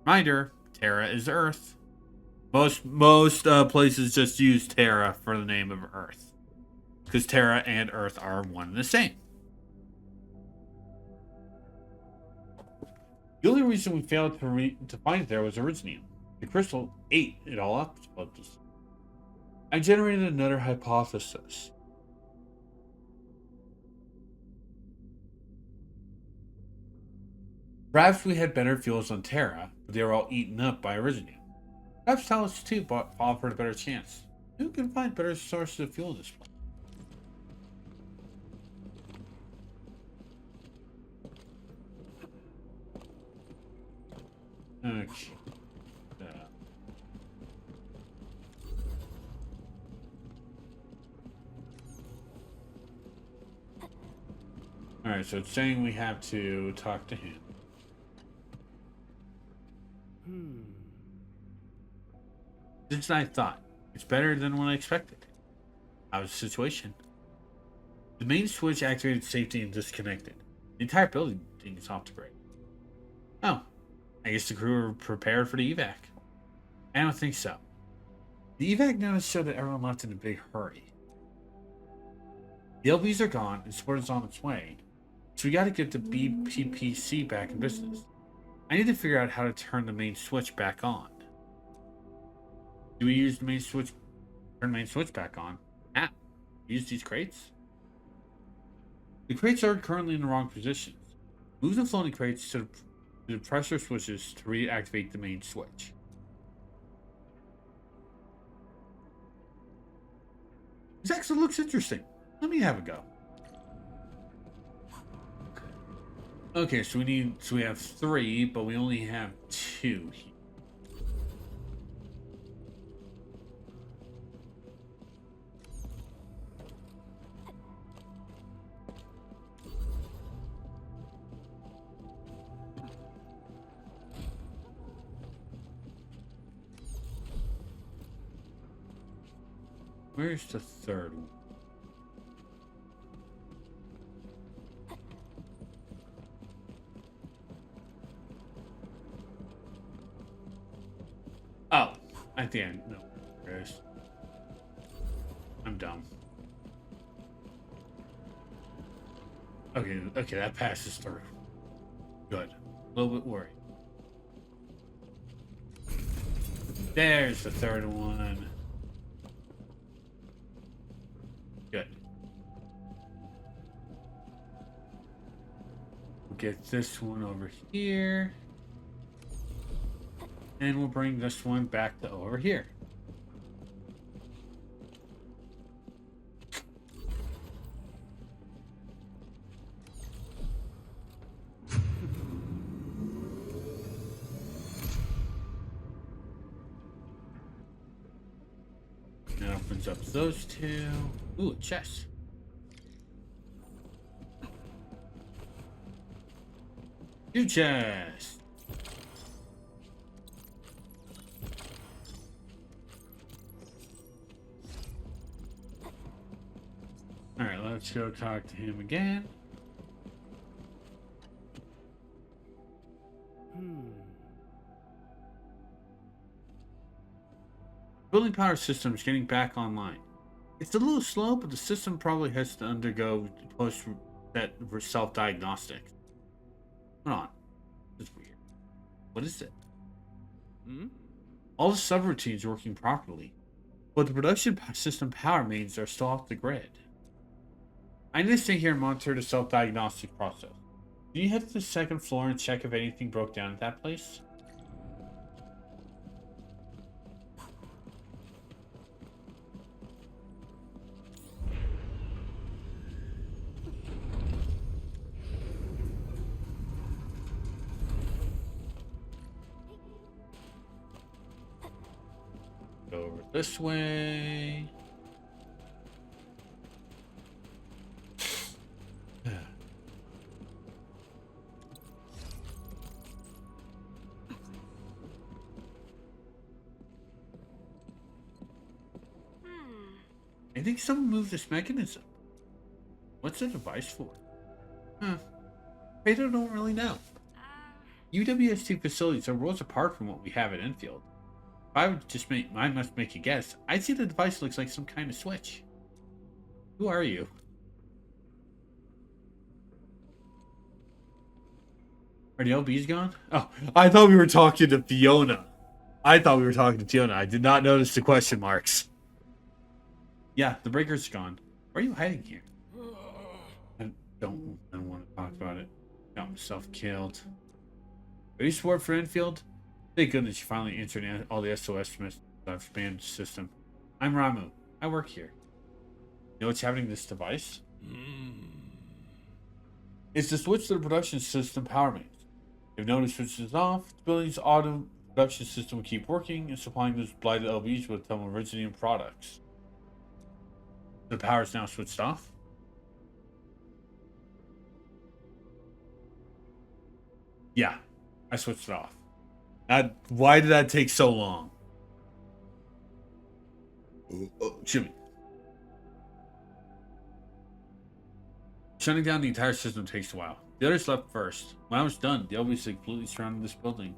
Reminder: Terra is Earth. Most places just use Terra for the name of Earth, because Terra and Earth are one and the same. The only reason we failed to find it there was Originium. The crystal ate it all up. I generated another hypothesis. Perhaps we had better fuels on Terra, but they were all eaten up by Originium. Perhaps Talos 2 offered a better chance. Who can find better sources of fuel this place? Okay. Alright, so it's saying we have to talk to him. Just I thought. It's better than what I expected. How's the situation? The main switch activated safety and disconnected. The entire building is off the grid. Oh. I guess the crew were prepared for the evac. I don't think so. The evac notice showed that everyone left in a big hurry. The LBs are gone and support is on its way, so we gotta get the BPPC back in business. I need to figure out how to turn the main switch back on. Do we use the main switch? Turn the main switch back on? Use these crates? The crates are currently in the wrong positions. Move the floating crates to the pressure switches to reactivate the main switch. This actually looks interesting. Let me have a go. Okay, so we have 3, but we only have 2 here. Where's the third one? Oh, I At the end, no. There's. I'm dumb. Okay, that passes through. Good. A little bit worried. There's the third one. Good. We'll get this one over here. And we'll bring this one back to over here. That opens up those two. Ooh, a chest. Two chests. Alright, let's go talk to him again. Building power system is getting back online. It's a little slow, but the system probably has to undergo post-set self-diagnostics. Hold on. This is weird. What is it? All the subroutines are working properly, but the production system power mains are still off the grid. I need to stay here and monitor the self-diagnostic process. Can you head to the second floor and check if anything broke down at that place? Go over this way. I think someone moved this mechanism. What's the device for? I don't really know. UWST facilities are worlds apart from what we have at Endfield. If I must make a guess, I'd say the device looks like some kind of switch. Who are you? Are the LBs gone? Oh, I thought we were talking to Fiona. I did not notice the question marks. Yeah, the breaker's gone. Why are you hiding here? I don't want to talk about it. Got myself killed. Are you support for Endfield? Thank goodness you finally answered all the SOS messages I've spammed the system. I'm Ramu. I work here. You know what's happening to this device? It's the switch to the production system power mains. If no one switches off, the building's auto production system will keep working and supplying those blighted LBs with Telmoriginium products. The power is now switched off. Yeah, I switched it off. Why did that take so long? Jimmy. Shutting down the entire system takes a while. The others left first. When I was done, the LBs had completely surrounded this building.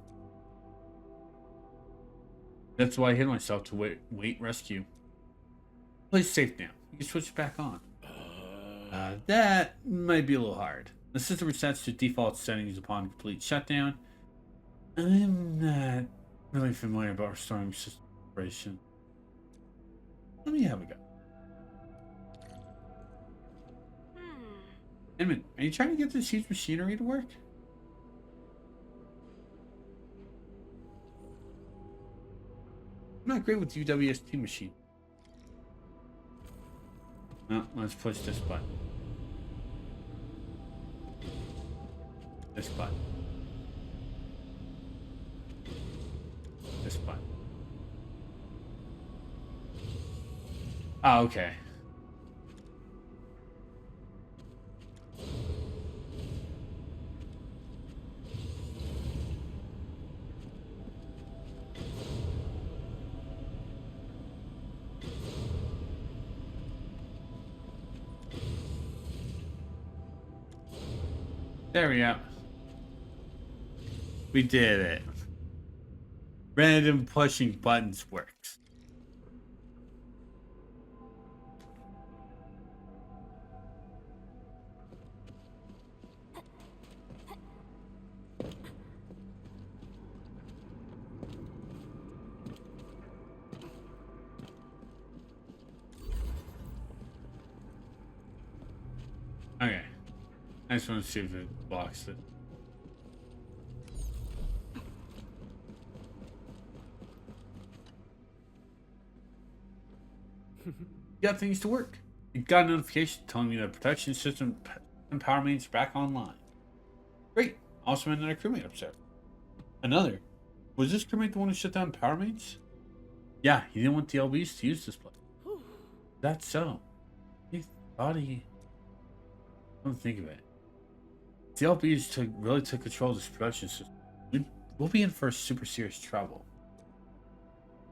That's why I hid myself to wait rescue. The place is safe now. You can switch it back on. That might be a little hard. The system resets to default settings upon complete shutdown. I'm not really familiar about restoring system operation. Let me have a go. Edmund, are you trying to get this huge machinery to work? I'm not great with UWST machine. No, let's push this button. This button. This button. Oh, okay. There we go. We did it. random pushing buttons works. Okay. I just want to see if it blocks it. You got things to work. You got a notification telling me the protection system and power mains are back online. Great. Also another crewmate upstairs. Another? Was this crewmate the one who shut down power mains? Yeah, he didn't want the LBs to use this place. That's so. He thought he... Don't think of it. The LBs really took control of this production system. We'll be in for super serious trouble.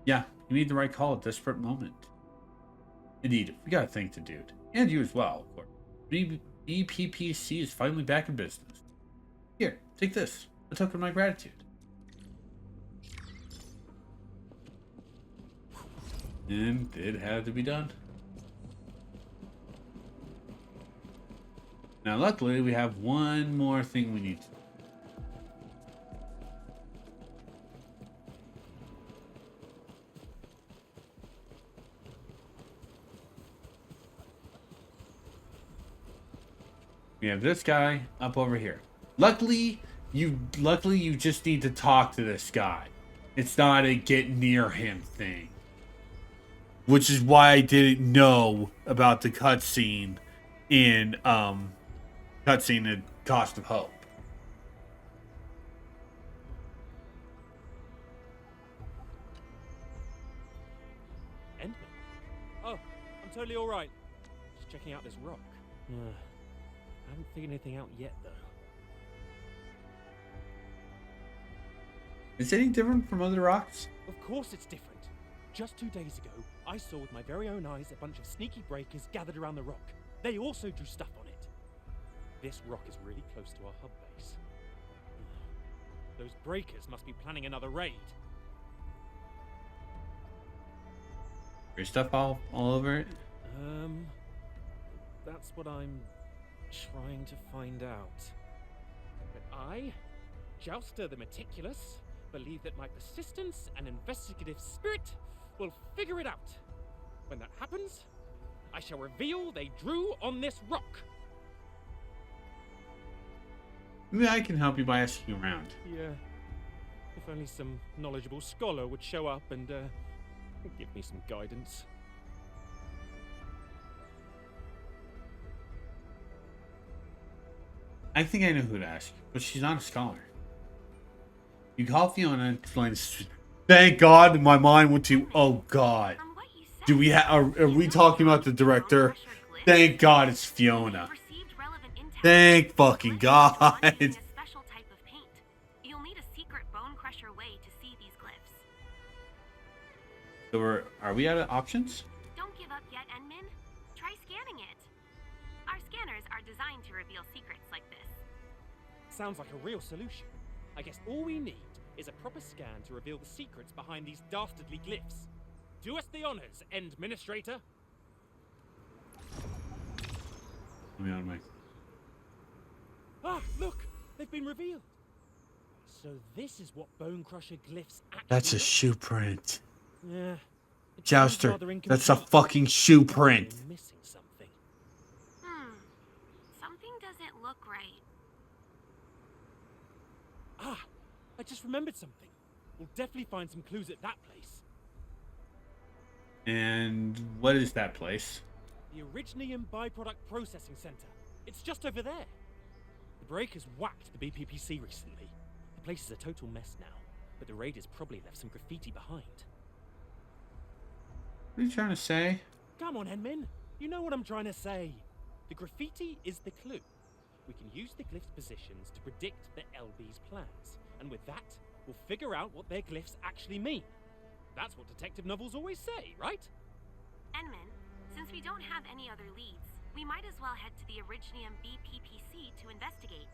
Yeah, you made the right call at this desperate moment. Indeed, we gotta thank the dude. And you as well, of course. BPPC is finally back in business. Here, take this. A token of my gratitude. And it had to be done. Now, luckily, we have one more thing we need to do. We have this guy up over here. Luckily you just need to talk to this guy. It's not a get near him thing. Which is why I didn't know about the cutscene in Cost of Hope. Endfield? Oh, I'm totally alright. Just checking out this rock. I haven't figured anything out yet, though. Is it any different from other rocks? Of course it's different. Just 2 days ago, I saw with my very own eyes a bunch of sneaky breakers gathered around the rock. They also drew stuff on it. This rock is really close to our hub base. Those breakers must be planning another raid. There's stuff all over it? That's what I'm trying to find out. But I, Jouster the Meticulous, believe that my persistence and investigative spirit will figure it out. When that happens, I shall reveal they drew on this rock. Maybe I can help you by asking around. Yeah. If only some knowledgeable scholar would show up and give me some guidance. I think I know who to ask, but she's not a scholar. You call Fiona and explain. Thank God, my mind went to. Oh God, do we are we talking about the director? Thank God, it's Fiona. Thank fucking God. You'll need a secret bone crusher way to see these glyphs. So are we out of options? Don't give up yet, Enmin. Try scanning it. Our scanners are designed to reveal secrets like this. Sounds like a real solution. I guess all we need is a proper scan to reveal the secrets behind these dastardly glyphs. Do us the honors, Endministrator. Let me out of my... Ah, look! They've been revealed. So this is what Bone Crusher glyphs actually That's a shoe print. Yeah. Jouster, that's a fucking shoe print. Missing something. Something doesn't look right. Ah, I just remembered something. We'll definitely find some clues at that place. And what is that place? The Originium Byproduct Processing Center. It's just over there. The breakers whacked the BPPC recently. The place is a total mess now, but the raiders probably left some graffiti behind. What are you trying to say? Come on, Enmin. You know what I'm trying to say. The graffiti is the clue. We can use the glyph's positions to predict the LB's plans, and with that, we'll figure out what their glyphs actually mean. That's what detective novels always say, right? Enmin, since we don't have any other leads, we might as well head to the Originium BPPC to investigate.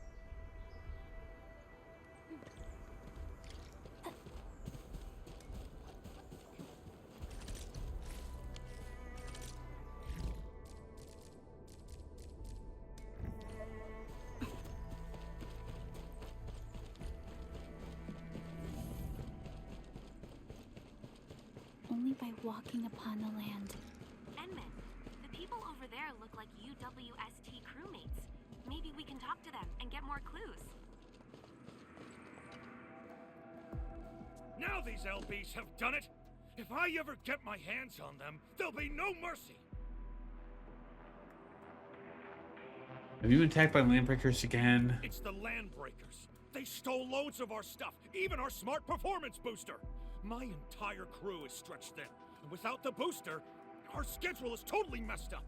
walking upon the land. Enman, the people over there look like UWST crewmates. Maybe we can talk to them and get more clues. Now these LBs have done it! If I ever get my hands on them, there'll be no mercy! Have you been attacked by landbreakers again? It's the Landbreakers. They stole loads of our stuff, even our smart performance booster. My entire crew is stretched thin, and without the booster, our schedule is totally messed up.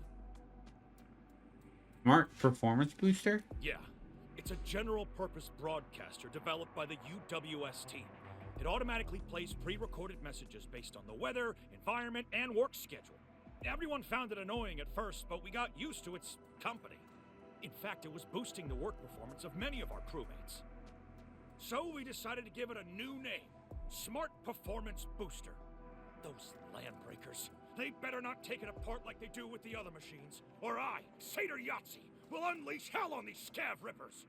Smart performance booster? Yeah, it's a general-purpose broadcaster developed by the UWS team. It automatically plays pre-recorded messages based on the weather, environment, and work schedule. Everyone found it annoying at first, but we got used to its company. In fact, it was boosting the work performance of many of our crewmates. So we decided to give it a new name, Smart Performance Booster. Those Landbreakers, they better not take it apart like they do with the other machines, or I, Seder Yahtzee, will unleash hell on these scav rippers.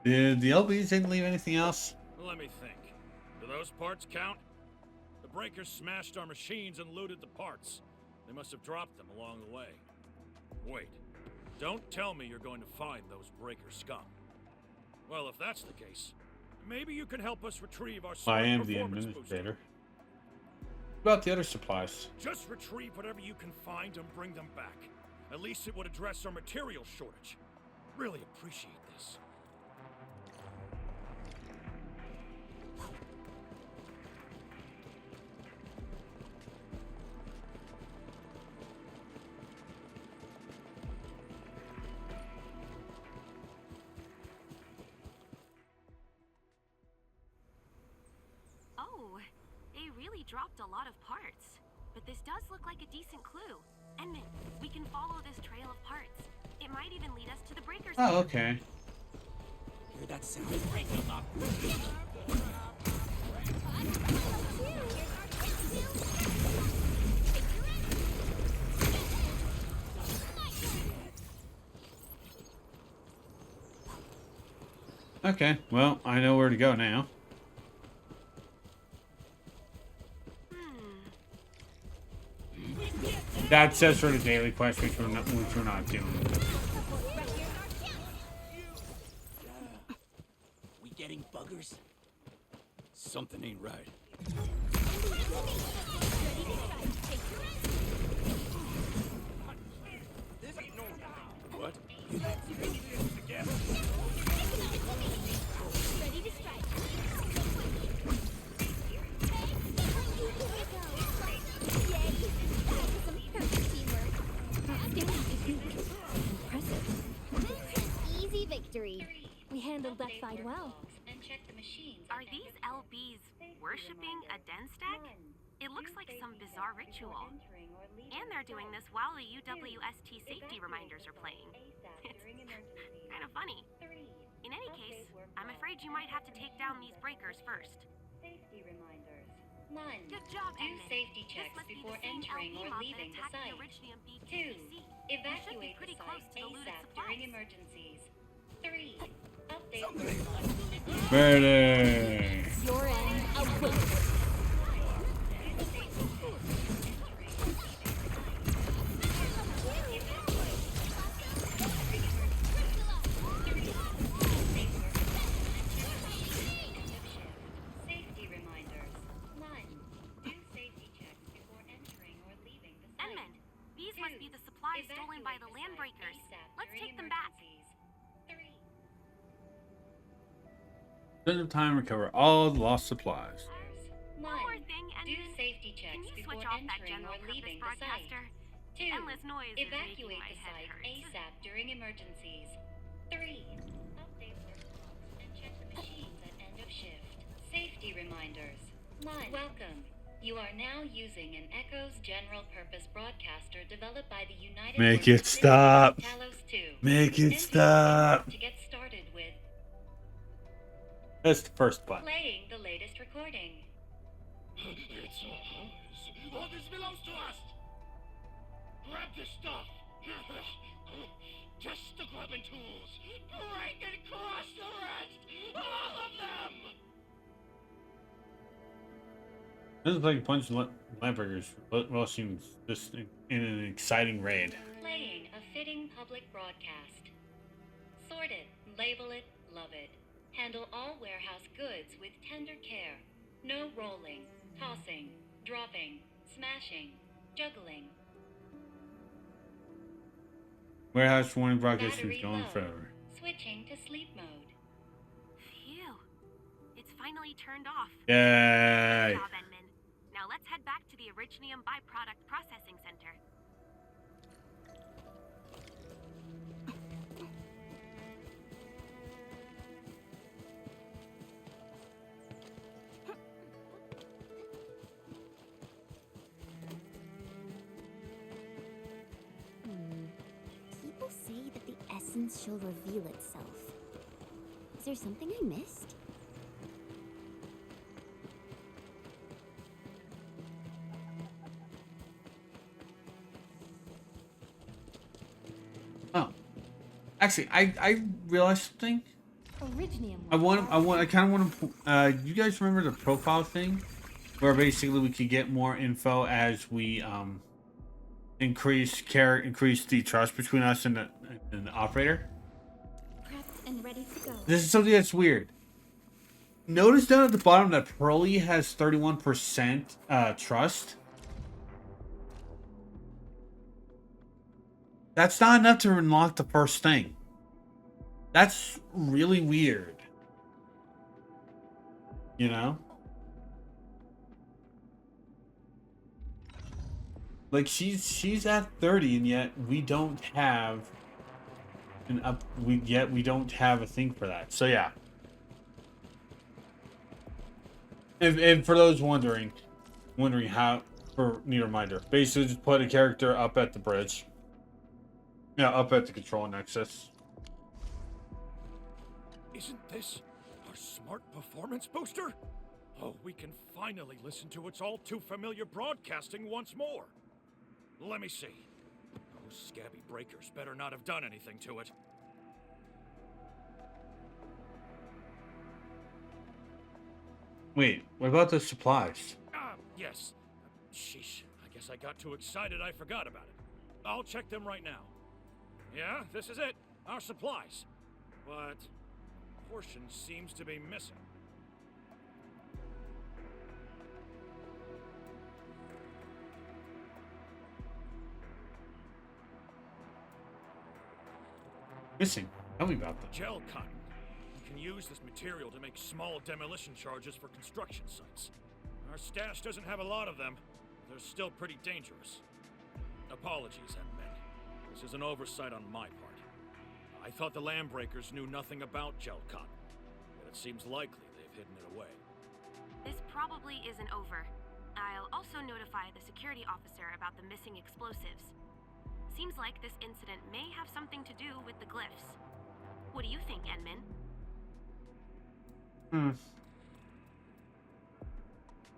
Did the LBs didn't leave anything else? Let me think. Do those parts count? The breakers smashed our machines and looted the parts. They must have dropped them along the way. Wait. Don't tell me you're going to find those breaker scum. Well, if that's the case, maybe you can help us retrieve our I am the performance administrator. What about the other supplies? Just retrieve whatever you can find and bring them back. At least it would address our material shortage. Really appreciate this. Oh, they really dropped a lot of parts. But this does look like a decent clue. Enman, we can follow this trail of parts. It might even lead us to the breakers. Oh, okay. Hear that sound? Breaking up. Okay, well, I know where to go now. That says for the daily quest, which we're not doing. We getting buggers? Something ain't right. What? Ready to strike. Easy victory. We handled that fight well. Are these LBs worshipping a den stack? It looks like some bizarre ritual. And they're doing this while the UWST safety reminders are playing. It's kind of funny. In any case, I'm afraid you might have to take down these breakers first. Safety reminders. 1. Good job, Do Edmund. safety This checks must be the before same entering LB or mob leaving that the attacked site. the Originium 2. BPPC. Evacuate pretty the close site to the looted ASAP supplies. during emergencies. 3. Update. Ready. Your end awaits. Safety reminders. 1. Do safety checks before entering or leaving the site. Edmund, these must be the supplies stolen by the Landbreakers. Let's take them back. 3. Spend some time to recover all the lost supplies. One more thing, Do Edmund. safety Can checks you before switch off that entering general or purpose leaving the site. broadcaster? 2. The endless noise is making Evacuate my the head site hurt. ASAP during emergencies. 3. Update work logs and check the machines at end of shift. Safety reminders. 1. Welcome. You are now using an Echo's general purpose broadcaster developed by the United Make Workers it stop. Talos 2. Make it Enter stop. to get started with That's the first button. playing the latest recording. It's ours. All this belongs to us. Grab this stuff. Just the grubbing tools. Break and crush the rest. All of them. This is like a bunch of Lamburgers. Well, seems just in an exciting raid. Playing a fitting public broadcast. Sort it, label it, love it. Handle all warehouse goods with tender care. No rolling, tossing, dropping, smashing, juggling. Warehouse warning broadcast is Battery going low. forever. Switching to sleep mode. Phew. It's finally turned off. Yay! Good job, Enman. Now let's head back to the Originium Byproduct Processing Center. People say that the essence shall reveal itself. Is there something I missed? Oh, actually, I realized something. Originium. I kind of want to. You guys remember the profile thing, where basically we could get more info as we increase the trust between us and the operator. Prepped and ready to go. This is something that's weird. Notice down at the bottom that Pearly has 31% trust. That's not enough to unlock the first thing. That's really weird. You know? Like she's at 30 and yet we don't have we don't have a thing for that. So yeah. And for those wondering how, need a reminder, basically just put a character up at the bridge. Yeah, up at the control nexus. Isn't this our smart performance booster? Oh, we can finally listen to its all too familiar broadcasting once more. Let me see. Those scabby breakers better not have done anything to it. Wait, what about the supplies? Yes. Sheesh, I guess I got too excited I forgot about it. I'll check them right now. Yeah, this is it. Our supplies. But a portion seems to be missing. Missing? Tell me about that. Gel cotton. You can use this material to make small demolition charges for construction sites. Our stash doesn't have a lot of them. They're still pretty dangerous. Apologies, Endman. This is an oversight on my part. I thought the Lambreakers knew nothing about gel cotton, but it seems likely they've hidden it away. This probably isn't over. I'll also notify the security officer about the missing explosives. Seems like this incident may have something to do with the glyphs. What do you think, Enman?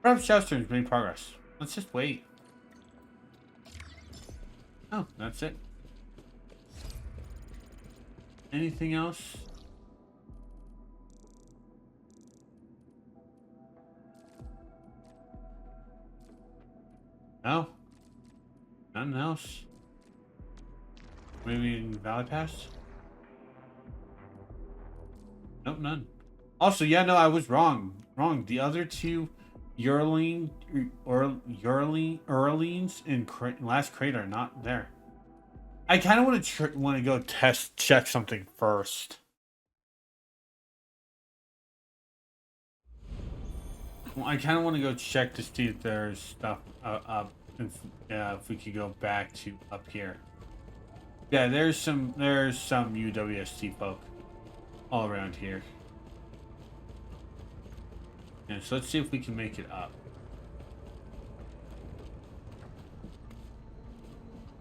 Perhaps Chester's made progress. Let's just wait. Oh, that's it. Anything else? No? Nothing else? Maybe in Valley Pass? Nope, none. Also, yeah, no, I was wrong. The other two Urlines and Last Crate are not there. I kind of want to go check something first. Well, I kind of want to go check to see if there's stuff up. If we could go back to up here. Yeah, there's some UWST folk all around here. Yeah, so let's see if we can make it up.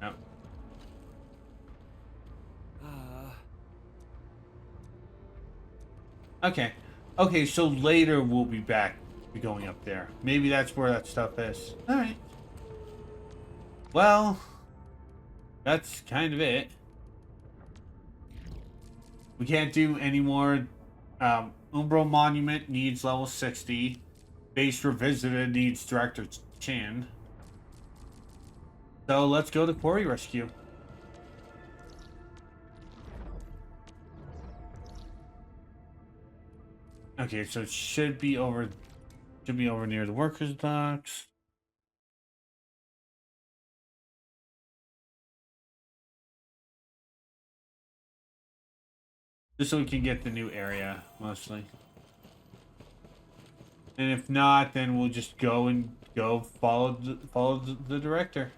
Yep. Okay, so later we'll be going up there. Maybe that's where that stuff is. Alright. Well, that's kind of it. We can't do any more. Umbral Monument needs level 60. base revisited needs Director Chan. So let's go to Quarry Rescue. Okay, so it should be over near the workers' docks. Just so we can get the new area, mostly. And if not, then we'll just go follow the director.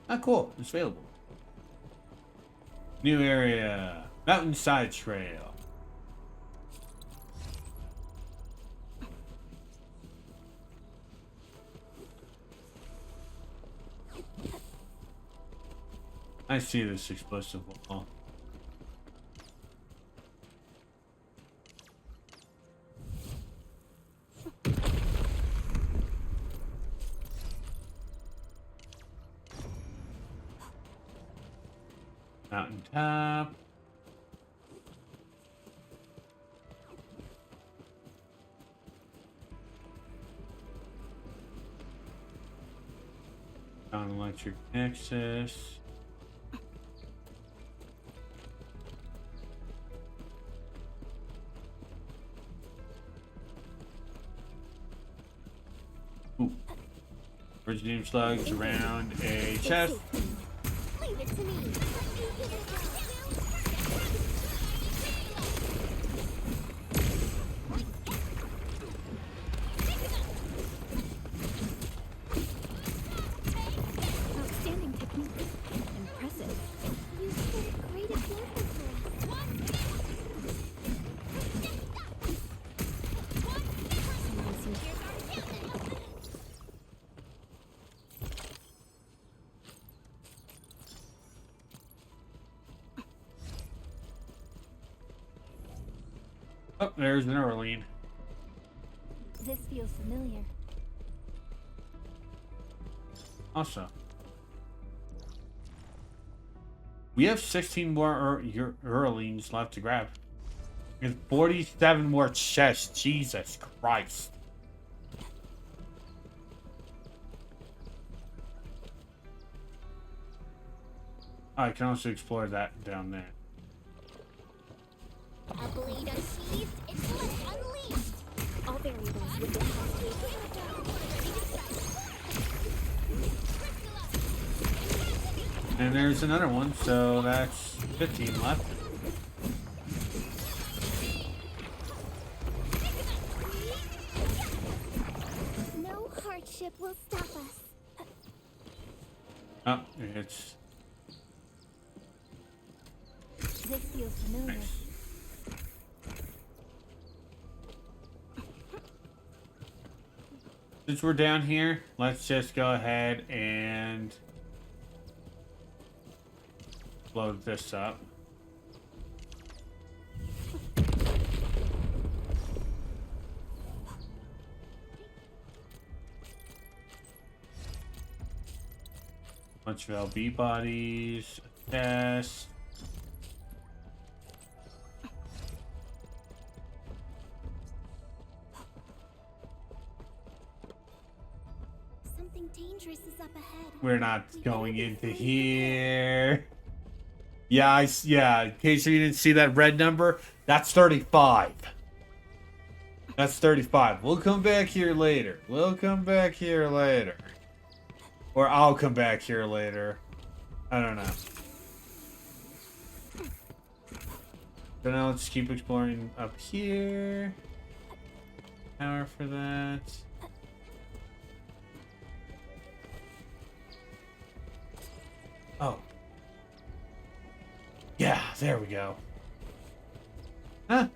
Ah, cool. It's available. New area. Mountainside Trail. I see this explosive wall. Mountain top. Found electric nexus. Ooh. Originating slugs around a chest. Leave it to me. Outstanding technique. Impressive. You did a great example for us. Someone seems Oh, there's an Orlean. This feels familiar. Also, we have 16 more Orleans left to grab. And 47 more chests. Jesus Christ. I can also explore that down there. A blade unsheathed, intellect unleashed. All variables with the And there's another one, so that's 15 left. No hardship will stop us. Oh, it's This feels familiar. nice. Since we're down here, let's just go ahead and load this up. Bunch of LB bodies, a chest. Something dangerous is up ahead. We're not going into here. Yeah, yeah, in case you didn't see that red number, that's 35. That's 35. We'll come back here later. We'll come back here later. Or I'll come back here later. I don't know. So now let's keep exploring up here. Power for that. Oh. Yeah, there we go. Huh?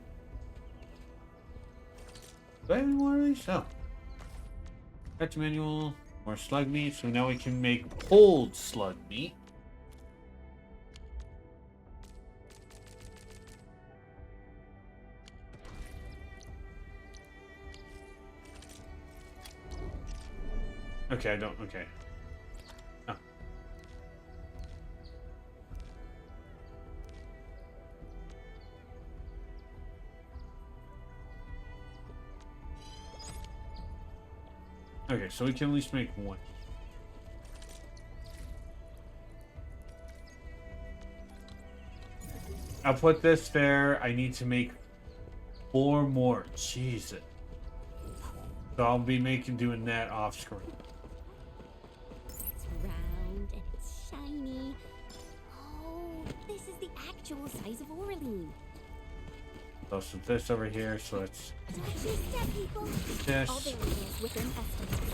Do I have any more of these? Oh. Catch manual. More slug meat. So now we can make cold slug meat. Okay, I don't. Okay. Oh. Okay, so we can at least make one. I'll put this there. I need to make 4 more. Jesus. So I'll be doing that off screen. It's round and it's shiny. Oh, this is the actual size of Orlean. So this over here, so it's Watch your step, people. this. All variables within estimates.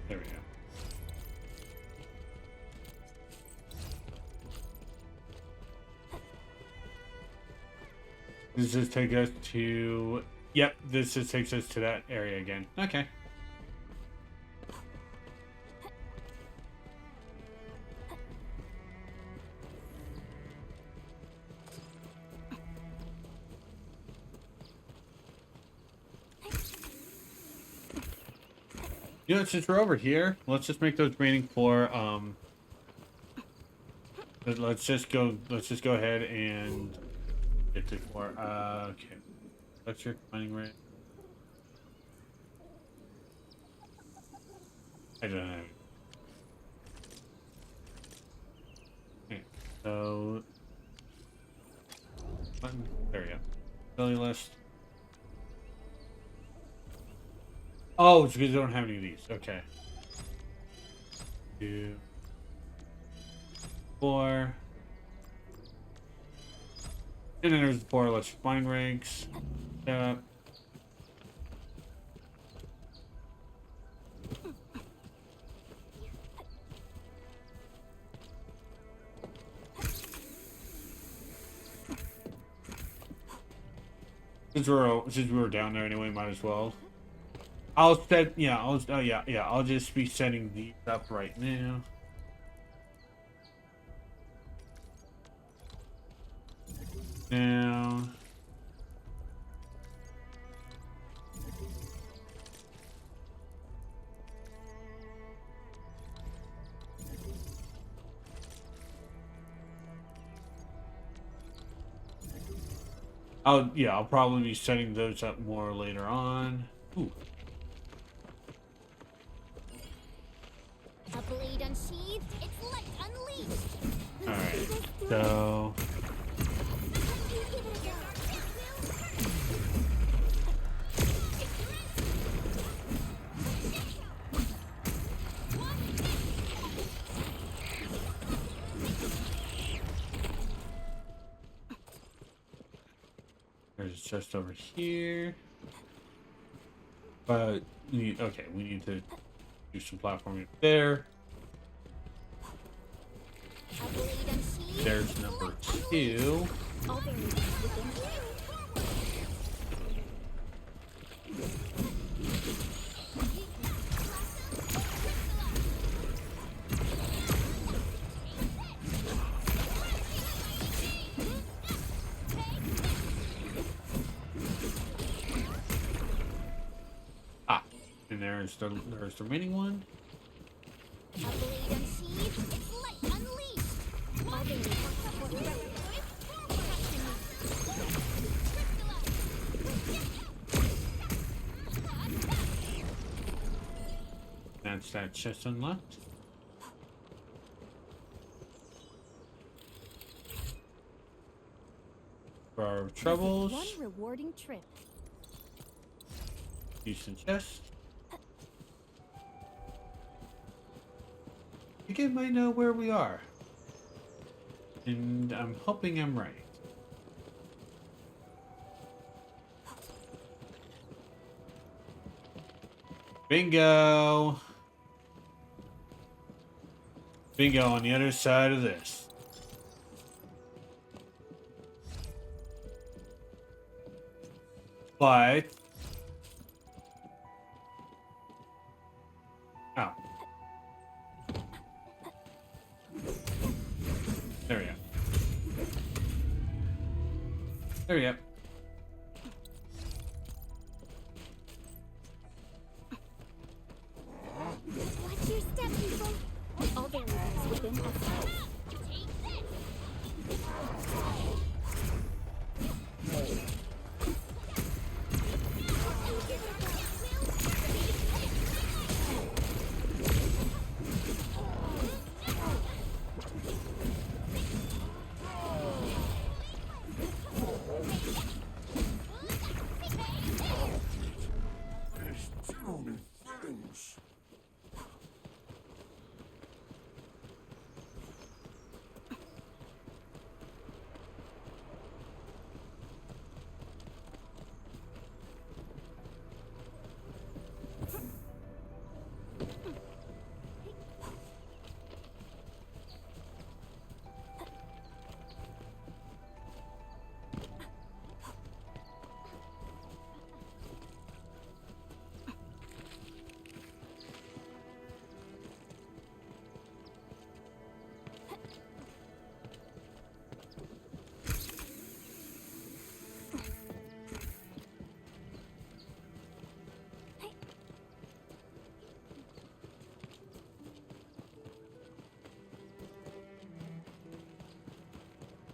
There we go. Does this take us to... Yep, this just takes us to that area again. Okay. You know, since we're over here, let's just make those remaining 4, let's just go ahead and get to 4. Okay. Electric mining rate. I don't know. Okay, so button. There we go. Ability list. Oh, it's because I don't have any of these. Okay. 2, 4. And then there's the 4 electric mining ranks. Since we were down there anyway, might as well. I'll just be setting these up right now. Now. I'll probably be setting those up more later on. Ooh. A blade unsheathed, its light unleashed. Alright, so... There's a chest over here. But, we need to do some platforming there. There's number 2. And there's the remaining one. That's that chest unlocked. For our troubles. One rewarding trip. Decent chest. You guys might know where we are. And I'm hoping I'm right. Bingo! Bingo on the other side of this. But There we go. Watch your step, people. All variables within estimate.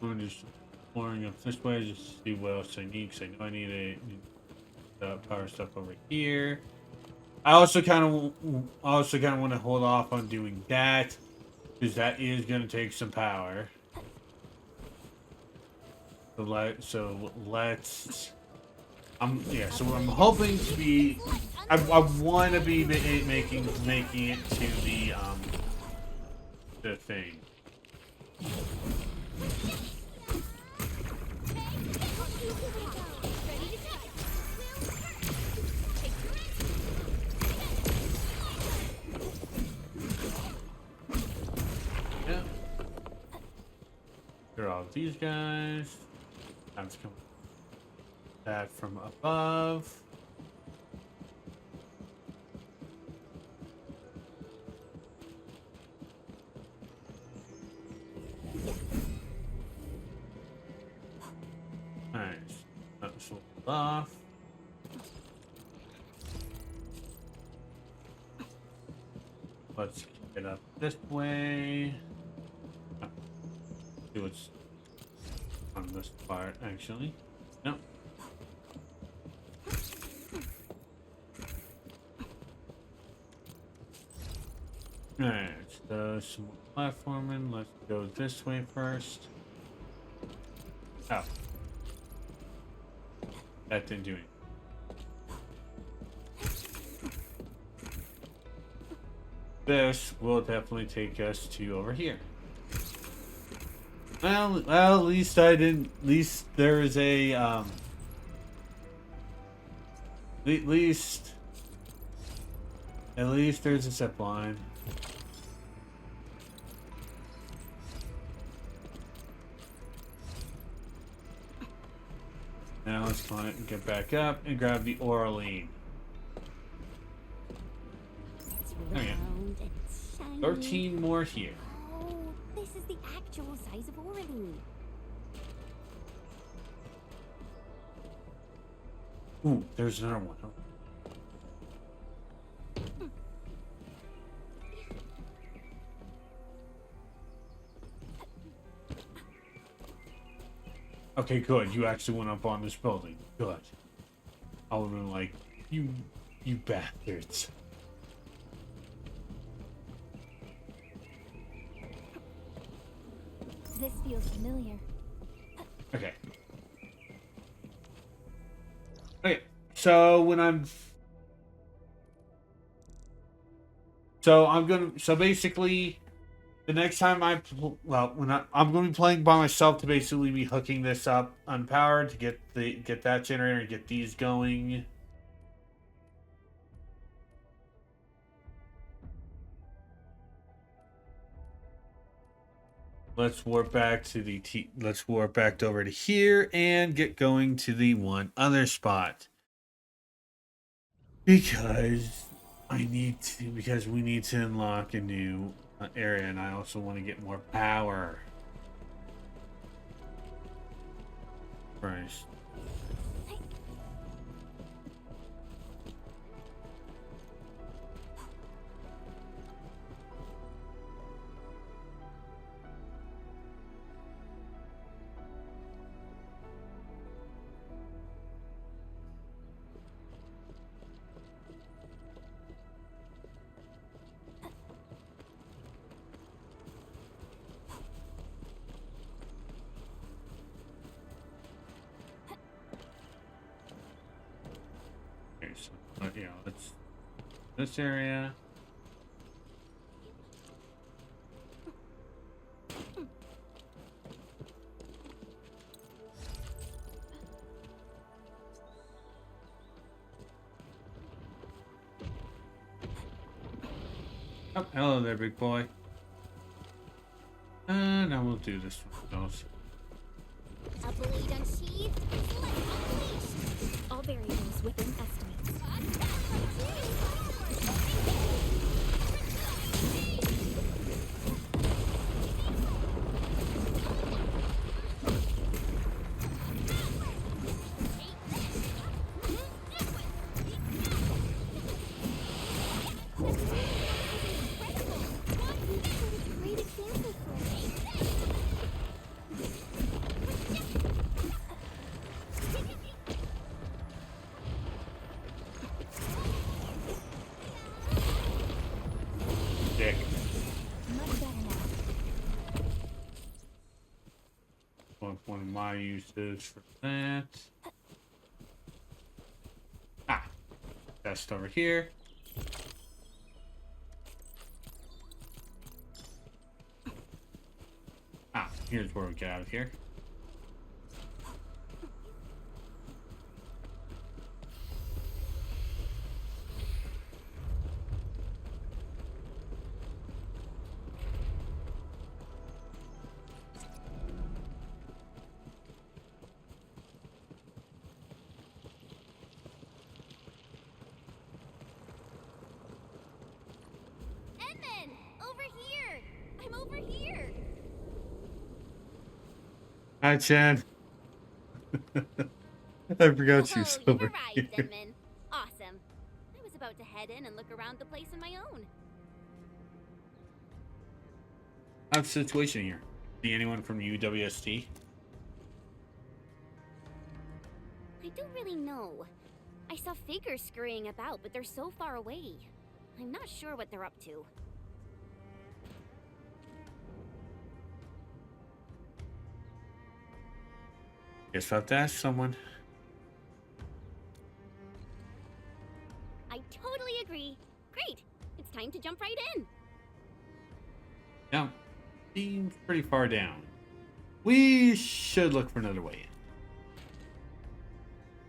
I'm just exploring up this way just to see what else I need, because I know I need power stuff over here. I also kind of want to hold off on doing that, because that is going to take some power. So let's. So I'm hoping to be. I want to be making it to the thing. Yeah. Here are all these guys. Time to come that from above. Nice. That's off. Let's get up this way. See what's on this part, actually. No. Alright, so some more platforming. Let's go this way first. Oh. That didn't do anything. This will definitely take us to over here. Well, at least I didn't. At least there is a. At least there's a zip line. Now let's get back up and grab the Oraline. There we go. 13 more here. Oh, this is the actual size of Oraline. Ooh, there's another one. Okay, good. You actually went up on this building. Good. I would have been like, you bastards. This feels familiar. Okay. Okay. So when so basically, the next time I'm going to be playing by myself to basically be hooking this up unpowered to get that generator and get these going. Let's warp back to let's warp back over to here and get going to the one other spot. Because we need to unlock a new area, and I also want to get more power. Christ. Okay, so yeah, let's this area. Oh, hello there, big boy. Now we'll do this one. Those. A blade unsheathed, let's unleash! All variables within estimates. Great example for me. Dick. Much better now. One of my uses for that. Ah, chest over here. Ah, here's where we get out of here. Edmund! Over here! I'm over here! Hi, Chan. I forgot she was Oh, over you've here. arrived, Edmund. Awesome. I was about to head in and look around the place on my own. How's the situation here? See anyone from UWST? I don't really know. I saw figures scurrying about, but they're so far away. I'm not sure what they're up to. Guess I'll have to ask someone. I totally agree. Great. It's time to jump right in. Now, seems pretty far down. We should look for another way in.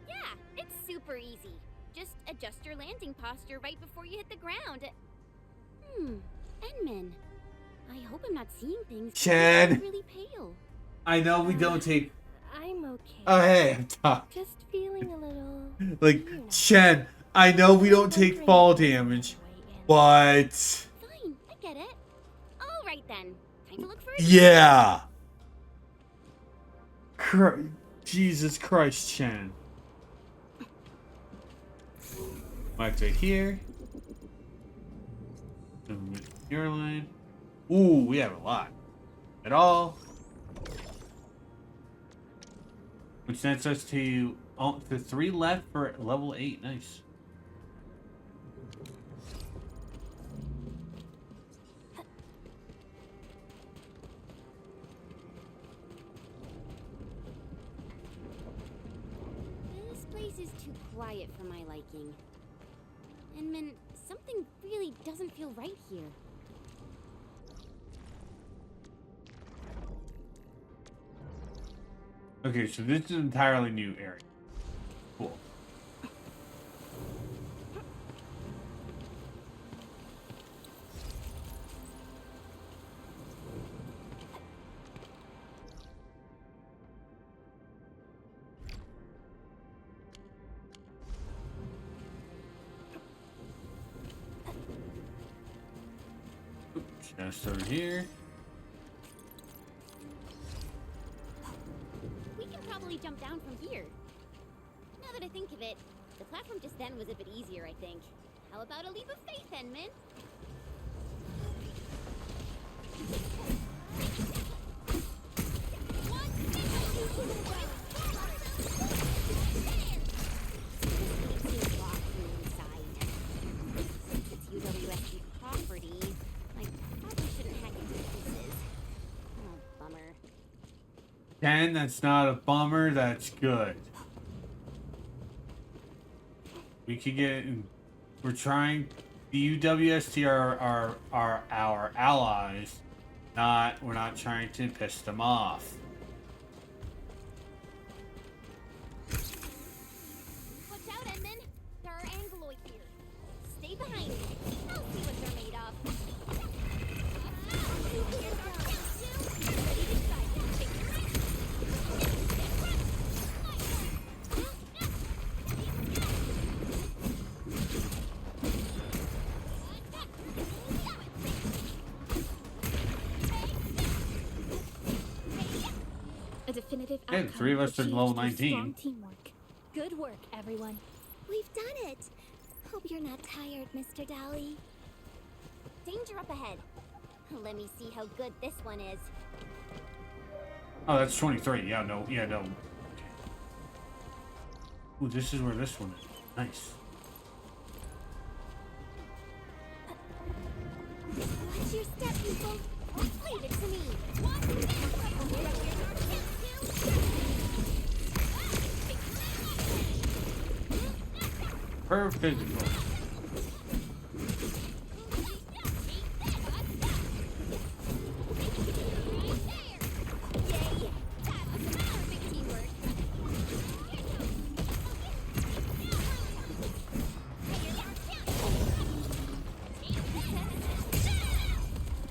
Yeah, it's super easy. Just adjust your landing posture right before you hit the ground. Edmund. I hope I'm not seeing things. Chad. I'm really pale. I know we don't take. I'm okay. Oh, hey, I'm talking. Just feeling a little. Like, Chen, I know we don't take fall damage, but. Fine, I get it. All right then. Time to look for it. Yeah! Jesus Christ, Chen. Right here. Your line. Ooh, we have a lot. At all. Which sends us to 3 left for level 8. Nice. This place is too quiet for my liking. Edmund, something really doesn't feel right here. Okay, so this is an entirely new area. Cool. Chest over here. We can probably easily jump down from here. Now that I think of it, the platform just then was a bit easier, I think. How about a leap of faith, Endman? Since it's UWSD property, I probably shouldn't hack into pieces. Oh, bummer. Ken, that's not a bummer, that's good. We could get... We're trying... The UWST are our allies. We're not trying to piss them off. Watch out, Endman! There are Angloids here. Stay behind me. I'll see what they're made of. A definitive Hey, the outcome three of us are achieved level through 19. strong teamwork. Good work, everyone. We've done it. Hope you're not tired, Mr. Dolly. Danger up ahead. Let me see how good this one is. Oh, that's 23. Yeah, no. Ooh, this is where this one is. Nice. Watch your step, people. Leave it to me. Perfect.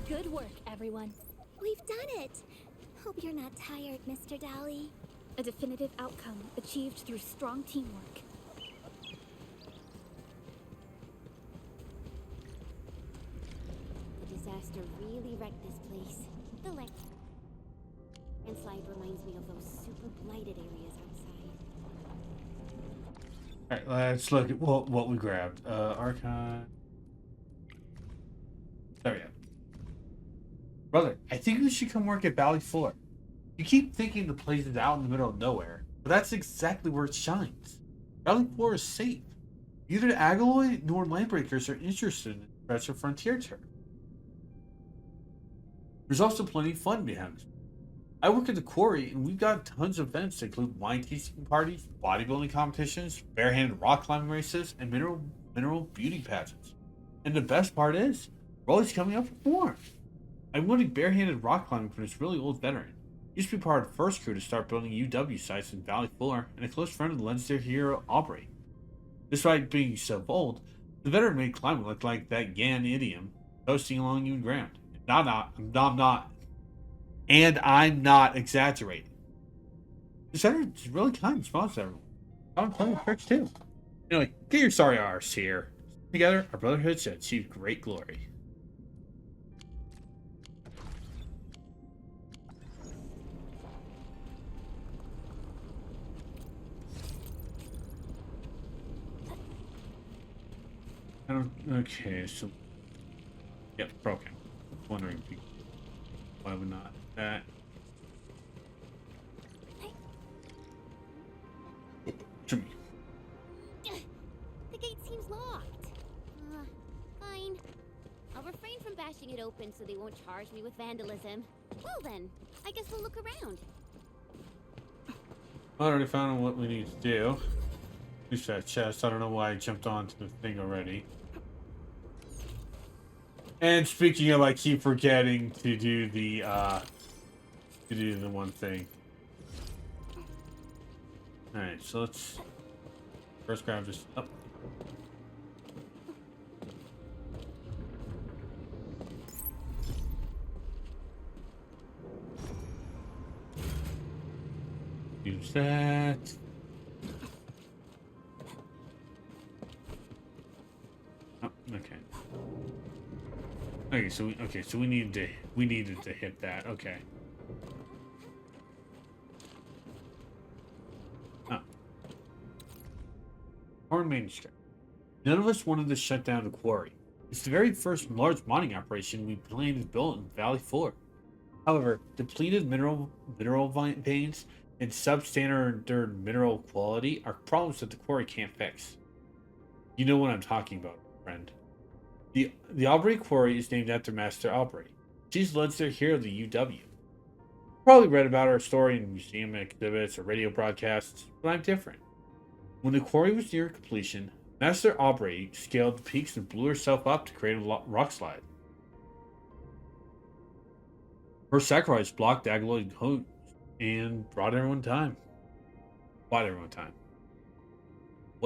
Good work, everyone. We've done it. Hope you're not tired, Mr. Dolly. A definitive outcome achieved through strong teamwork. The disaster really wrecked this place. The landslide reminds me of those super blighted areas outside. Alright, let's look at what we grabbed. Archive. There we go. Brother, I think we should come work at Valley 4. You keep thinking the place is out in the middle of nowhere, but that's exactly where it shines. Valley 4 is safe. Neither the Agaloid nor Lightbreakers are interested in the Treasure Frontier turf. There's also plenty of fun behind it. I work at the Quarry, and we've got tons of events that include wine tasting parties, bodybuilding competitions, barehanded rock climbing races, and mineral beauty pageants. And the best part is, we're always coming up with more. I'm winning barehanded rock climbing from this really old veteran. He used to be part of the first crew to start building UW sites in Valley 4, and a close friend of the legendary hero Aubrey. Despite being so old, the veteran made climbing look like that Gan idiom, coasting along even ground. I'm not exaggerating. This veteran is really kind and responds to everyone. I'm playing with tricks too. Anyway, get your sorry arse here. Together, our brotherhood shall achieve great glory. Okay, so yep, broken. Wondering why would not that. Jimmy. The gate seems locked. Fine. I'll refrain from bashing it open so they won't charge me with vandalism. Well then, I guess we'll look around. I already found what we need to do. At least that chest. I don't know why I jumped onto the thing already. And speaking of, I keep forgetting to do the one thing. Alright, so let's first grab this up. Use that. Oh, okay. Okay, so we needed to hit that. Okay. torn manuscript. None of us wanted to shut down the quarry. It's the very first large mining operation we planned to build in Valley 4. However, depleted mineral veins and substandard mineral quality are problems that the quarry can't fix. You know what I'm talking about, friend. The Aubrey Quarry is named after Master Aubrey. She's legendary hero of the UW. You probably read about her story in museum exhibits or radio broadcasts, but I'm different. When the quarry was near completion, Master Aubrey scaled the peaks and blew herself up to create a rock slide. Her sacrifice blocked the Agaloid host and brought everyone time. What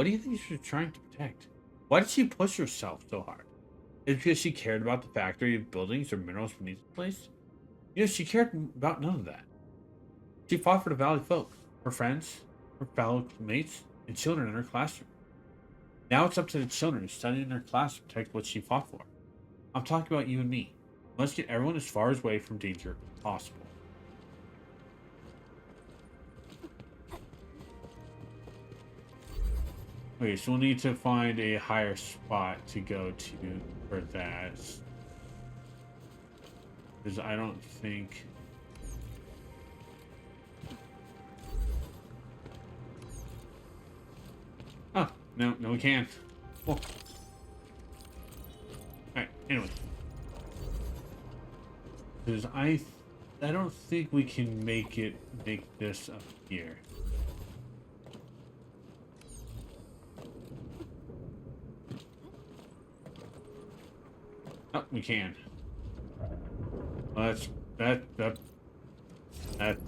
do you think she was trying to protect? Why did she push herself so hard? Is it because she cared about the factory of buildings or minerals beneath the place? She cared about none of that. She fought for the Valley folk, her friends, her fellow mates, and children in her classroom. Now it's up to the children who study in her class to protect what she fought for. I'm talking about you and me. Let's get everyone as far away from danger as possible. Okay, so we'll need to find a higher spot to go to for that. Because I don't think... Oh, no, we can't. Cool. Alright, anyway. Because I don't think we can make this up here. Oh, we can. Well, that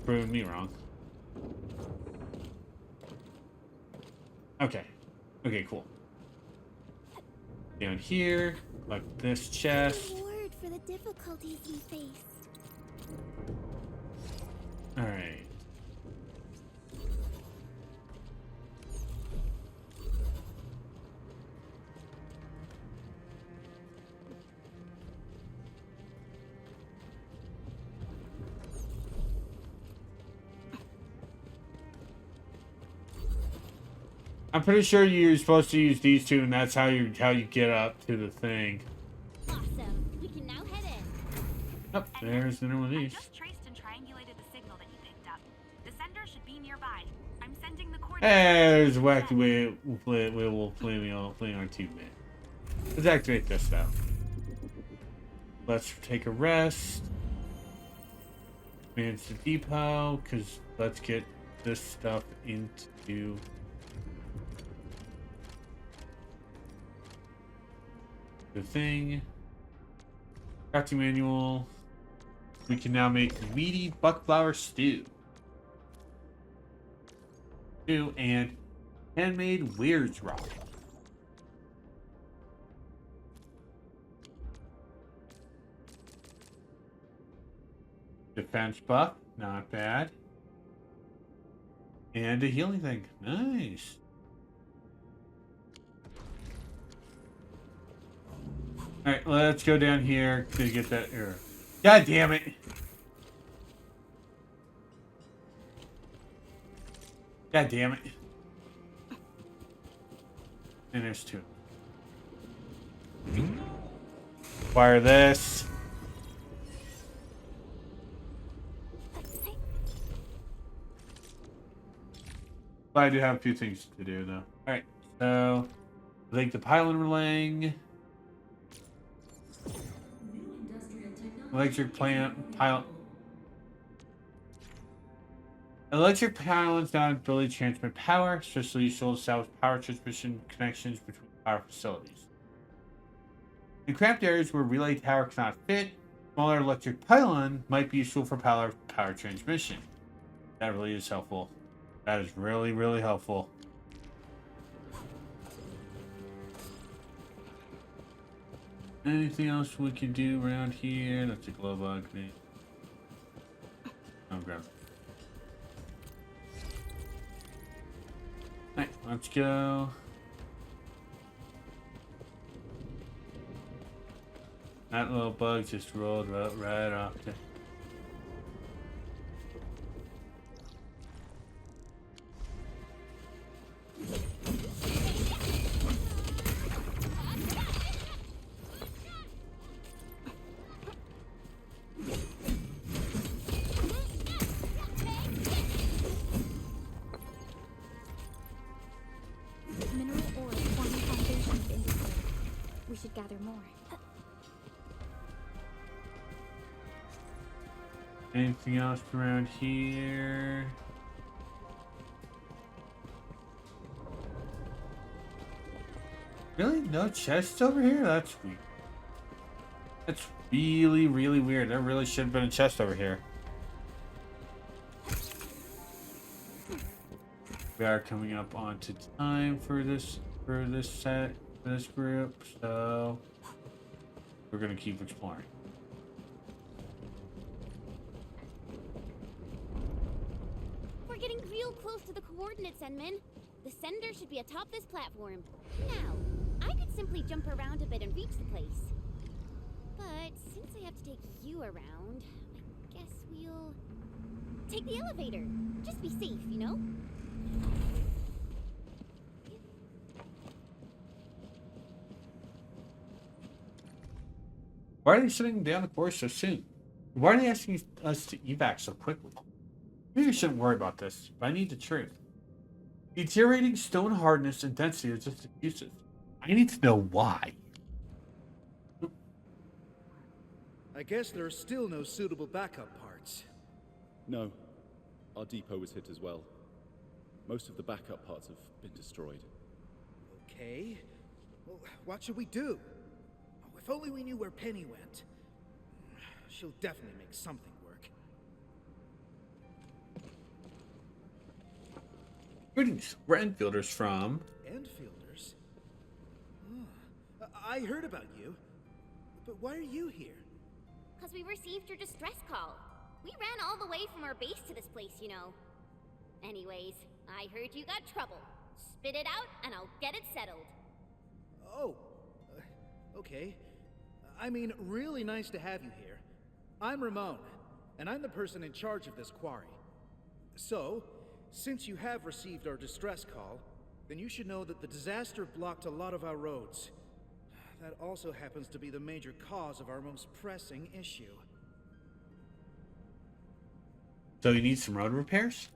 proved me wrong. Okay, cool. Down here, like this chest. Reward for the difficulties we faced. All right. I'm pretty sure you're supposed to use these two, and that's how you get up to the thing. Awesome. We can now head in. Oh, there's another one of these. I just traced and triangulated the signal that you picked up. The sender should be nearby. I'm sending the coordinates. There's a wacky way we'll play our teammate. Let's activate this now. Let's take a rest. Manage the depot, because let's get this stuff into the thing. Crafting manual. We can now make meaty buckflower stew. And handmade Weirds Rock. Defense buff, not bad. And a healing thing, nice. Alright, let's go down here to get that error. God damn it! God damn it. And there's two. Fire this. But I do have a few things to do though. Alright, so I think the pylon relaying. Electric pylons now ability to transmit power, especially useful to establish power transmission connections between power facilities. In cramped areas where relay tower cannot fit, smaller electric pylon might be useful for power transmission. That really is helpful. That is really, really helpful. Anything else we can do around here? That's a glow bug. I'll grab it. Alright, let's go. That little bug just rolled right off there. Anything else around here? Really? No chests over here? That's weird. That's really, really weird. There really should have been a chest over here. We are coming up onto time for this group, so we're gonna keep exploring. We're getting real close to the coordinates, Enman. The sender should be atop this platform. Now, I could simply jump around a bit and reach the place. But since I have to take you around, I guess we'll take the elevator. Just be safe, you know? Why are they shutting down the course so soon? Why are they asking us to evac so quickly? Maybe I shouldn't worry about this, but I need the truth. Deteriorating stone hardness and density are just excuses. I need to know why. I guess there are still no suitable backup parts. No. Our depot was hit as well. Most of the backup parts have been destroyed. Okay. Well, what should we do? Oh, if only we knew where Penny went. She'll definitely make something work. Greetings. We're Enfielders from... Endfielders? I heard about you. But why are you here? Because we received your distress call. We ran all the way from our base to this place, you know. Anyways, I heard you got trouble. Spit it out, and I'll get it settled. Oh, okay. I mean, really nice to have you here. I'm Ramon, and I'm the person in charge of this quarry. So, since you have received our distress call, then you should know that the disaster blocked a lot of our roads. That also happens to be the major cause of our most pressing issue. So you need some road repairs?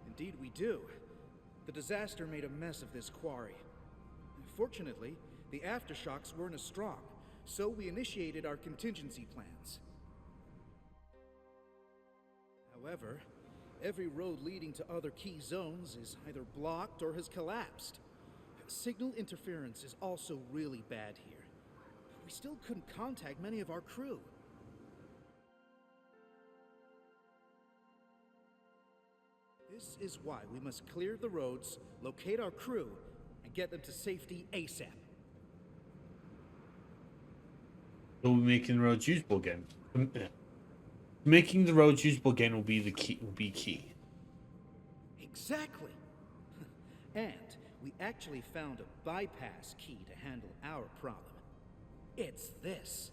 Indeed we do. The disaster made a mess of this quarry. Fortunately, the aftershocks weren't as strong, so we initiated our contingency plans. However, every road leading to other key zones is either blocked or has collapsed. Signal interference is also really bad here. We still couldn't contact many of our crew. This is why we must clear the roads, locate our crew, and get them to safety ASAP. We'll be making the roads usable again. Making the roads usable again will be key. Exactly. And we actually found a bypass key to handle our problem. It's this.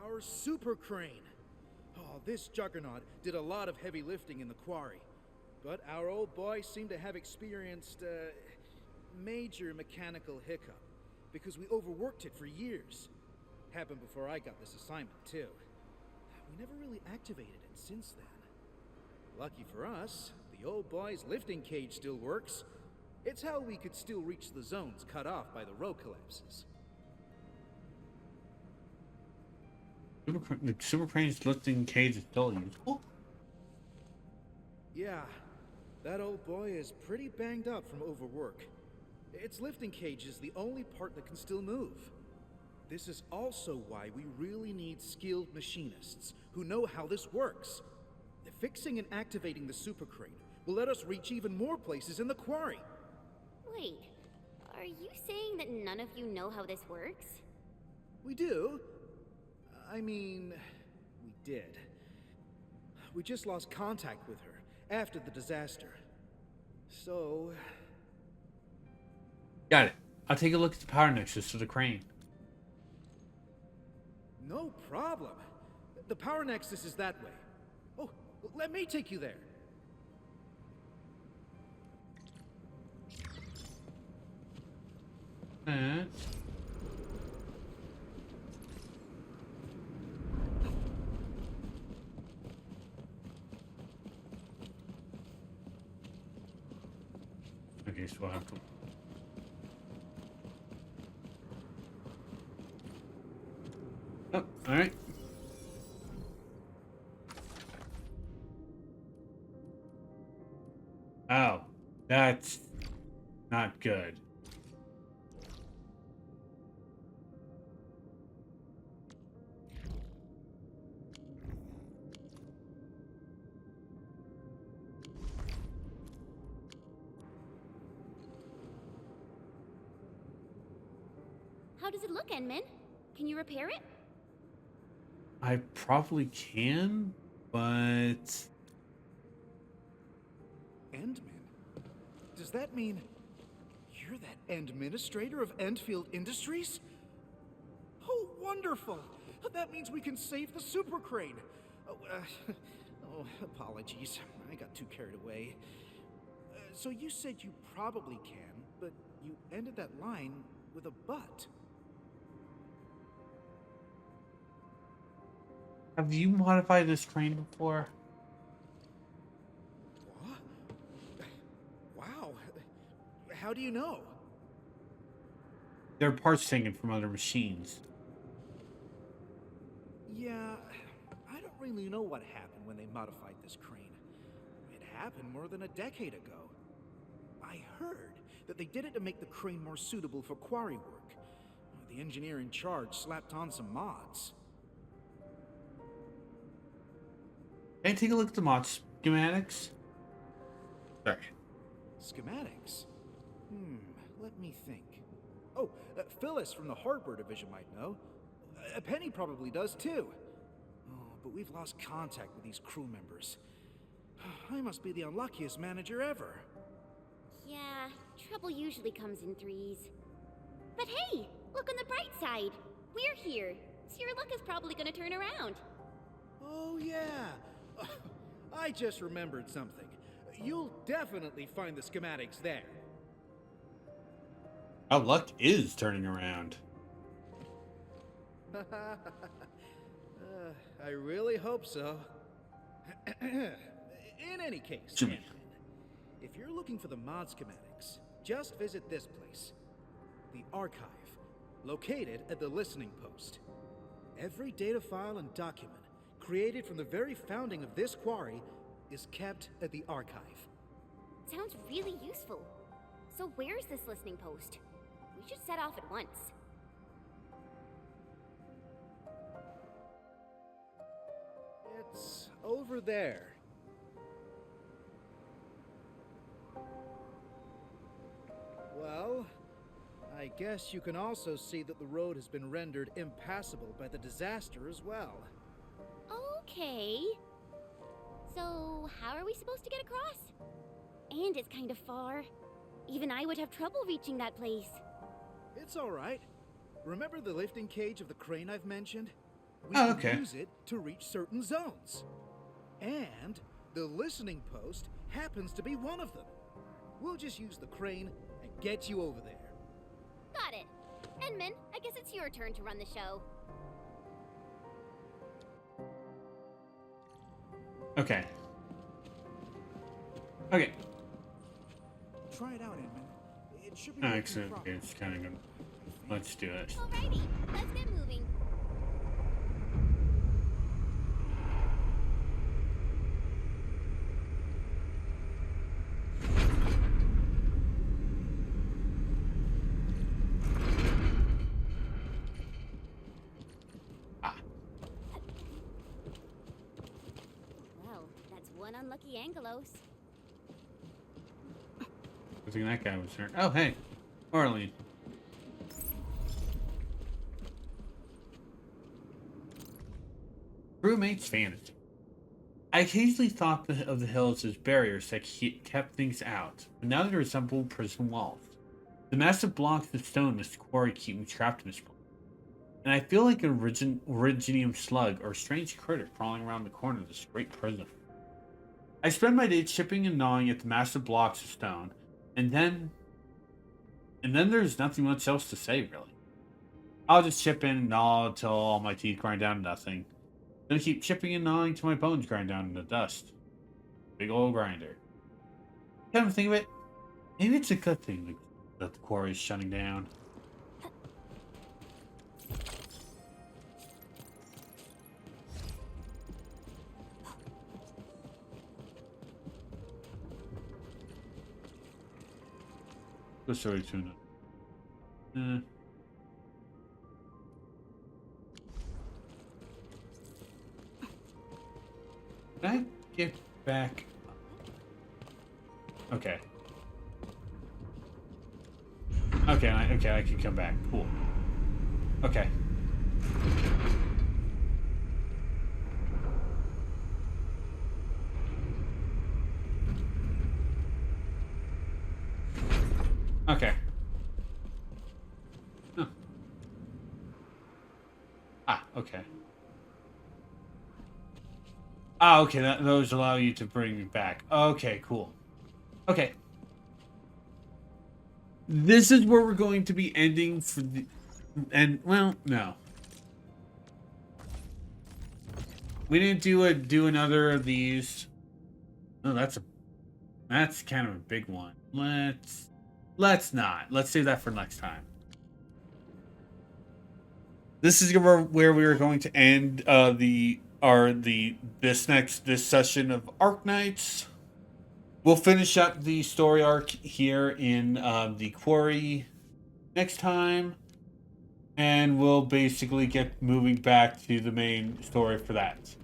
Our super crane. Oh, this juggernaut did a lot of heavy lifting in the quarry. But our old boy seemed to have experienced a major mechanical hiccup because we overworked it for years. Happened before I got this assignment, too. We never really activated it since then. Lucky for us, the old boy's lifting cage still works. It's how we could still reach the zones cut off by the road collapses. The super crane's lifting cage is still useful? Yeah, that old boy is pretty banged up from overwork. Its lifting cage is the only part that can still move. This is also why we really need skilled machinists who know how this works. Fixing and activating the super crane will let us reach even more places in the quarry. Wait, are you saying that none of you know how this works? We do. I mean, we did. We just lost contact with her after the disaster. So... Got it. I'll take a look at the power nexus to the crane. No problem. The power nexus is that way. Oh, let me take you there. Okay, so I have to... Alright. Oh, that's not good. How does it look, Enman? Can you repair it? I probably can, but... Endman? Does that mean you're that administrator of Endfield Industries? Oh, wonderful! That means we can save the super crane. Oh, apologies. I got too carried away. So you said you probably can, but you ended that line with a but. Have you modified this crane before? What? Wow. How do you know? There are parts taken from other machines. Yeah, I don't really know what happened when they modified this crane. It happened more than a decade ago. I heard that they did it to make the crane more suitable for quarry work. The engineer in charge slapped on some mods. Can I take a look at the mod schematics? Sorry. Schematics? Let me think. Oh, Phyllis from the hardware division might know. Penny probably does too. Oh, but we've lost contact with these crew members. I must be the unluckiest manager ever. Yeah, trouble usually comes in threes. But hey, look on the bright side. We're here, so your luck is probably gonna turn around. Oh yeah. I just remembered something. You'll definitely find the schematics there. Our luck is turning around. I really hope so. In any case, Jimmy. if you're looking for the mod schematics, just visit this place. The Archive, located at the Listening Post. Every data file and document created from the very founding of this quarry is kept at the Archive. Sounds really useful. So where's this listening post? We should set off at once. It's over there. Well, I guess you can also see that the road has been rendered impassable by the disaster as well. Okay. So, how are we supposed to get across? And it's kind of far. Even I would have trouble reaching that place. It's all right. Remember the lifting cage of the crane I've mentioned? We Oh, can okay. use it to reach certain zones. And the listening post happens to be one of them. We'll just use the crane and get you over there. Got it. Enman, I guess it's your turn to run the show. Okay. Okay. Try it out, Edmund. It should be Excellent. It's kind of good. Let's do it. Alrighty, let's get moving. Well, that's one unlucky Angelos. I think that guy was hurt. Oh, hey. Marlene. Crewmates fantasy. I occasionally thought of the hills as barriers that kept things out, but now they resemble prison walls. The massive blocks of stone in this quarry keep me trapped in this place. And I feel like an originium slug or a strange critter crawling around the corner of this great prison. I spend my days chipping and gnawing at the massive blocks of stone, and then there's nothing much else to say, really. I'll just chip in and gnaw until all my teeth grind down to nothing. Then I keep chipping and gnawing till my bones grind down into dust. Big old grinder. Come to think of it, maybe it's a good thing that the quarry is shutting down. the story to another. Can I get back? Okay. Okay, I can come back. Cool. Okay. Okay. Huh. Ah, okay. Ah, okay, those allow you to bring me back. Okay, cool. Okay. This is where we're going to be ending for the... And, well, no. We didn't do another of these. No, that's kind of a big one. Let's not. Let's save that for next time. This is where we are going to end this session of Arknights. We'll finish up the story arc here in the Quarry next time, and we'll basically get moving back to the main story for that.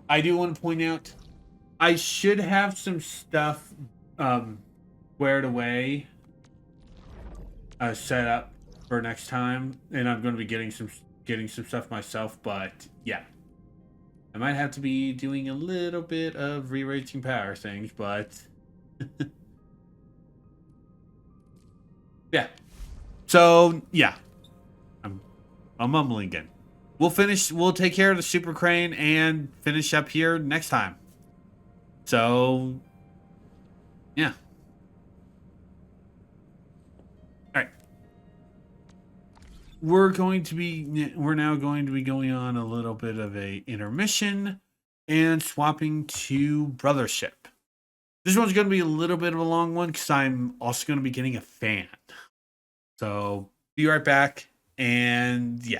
I do want to point out, I should have some stuff squared away, set up for next time, and I'm going to be getting some stuff myself. But yeah, I might have to be doing a little bit of re-rating power things, but yeah. So yeah, I'm mumbling again. We'll take care of the super crane and finish up here next time. So yeah. All right. We're now going to be going on a little bit of a intermission and swapping to Brothership. This one's going to be a little bit of a long one because I'm also going to be getting a fan. So be right back, and yeah.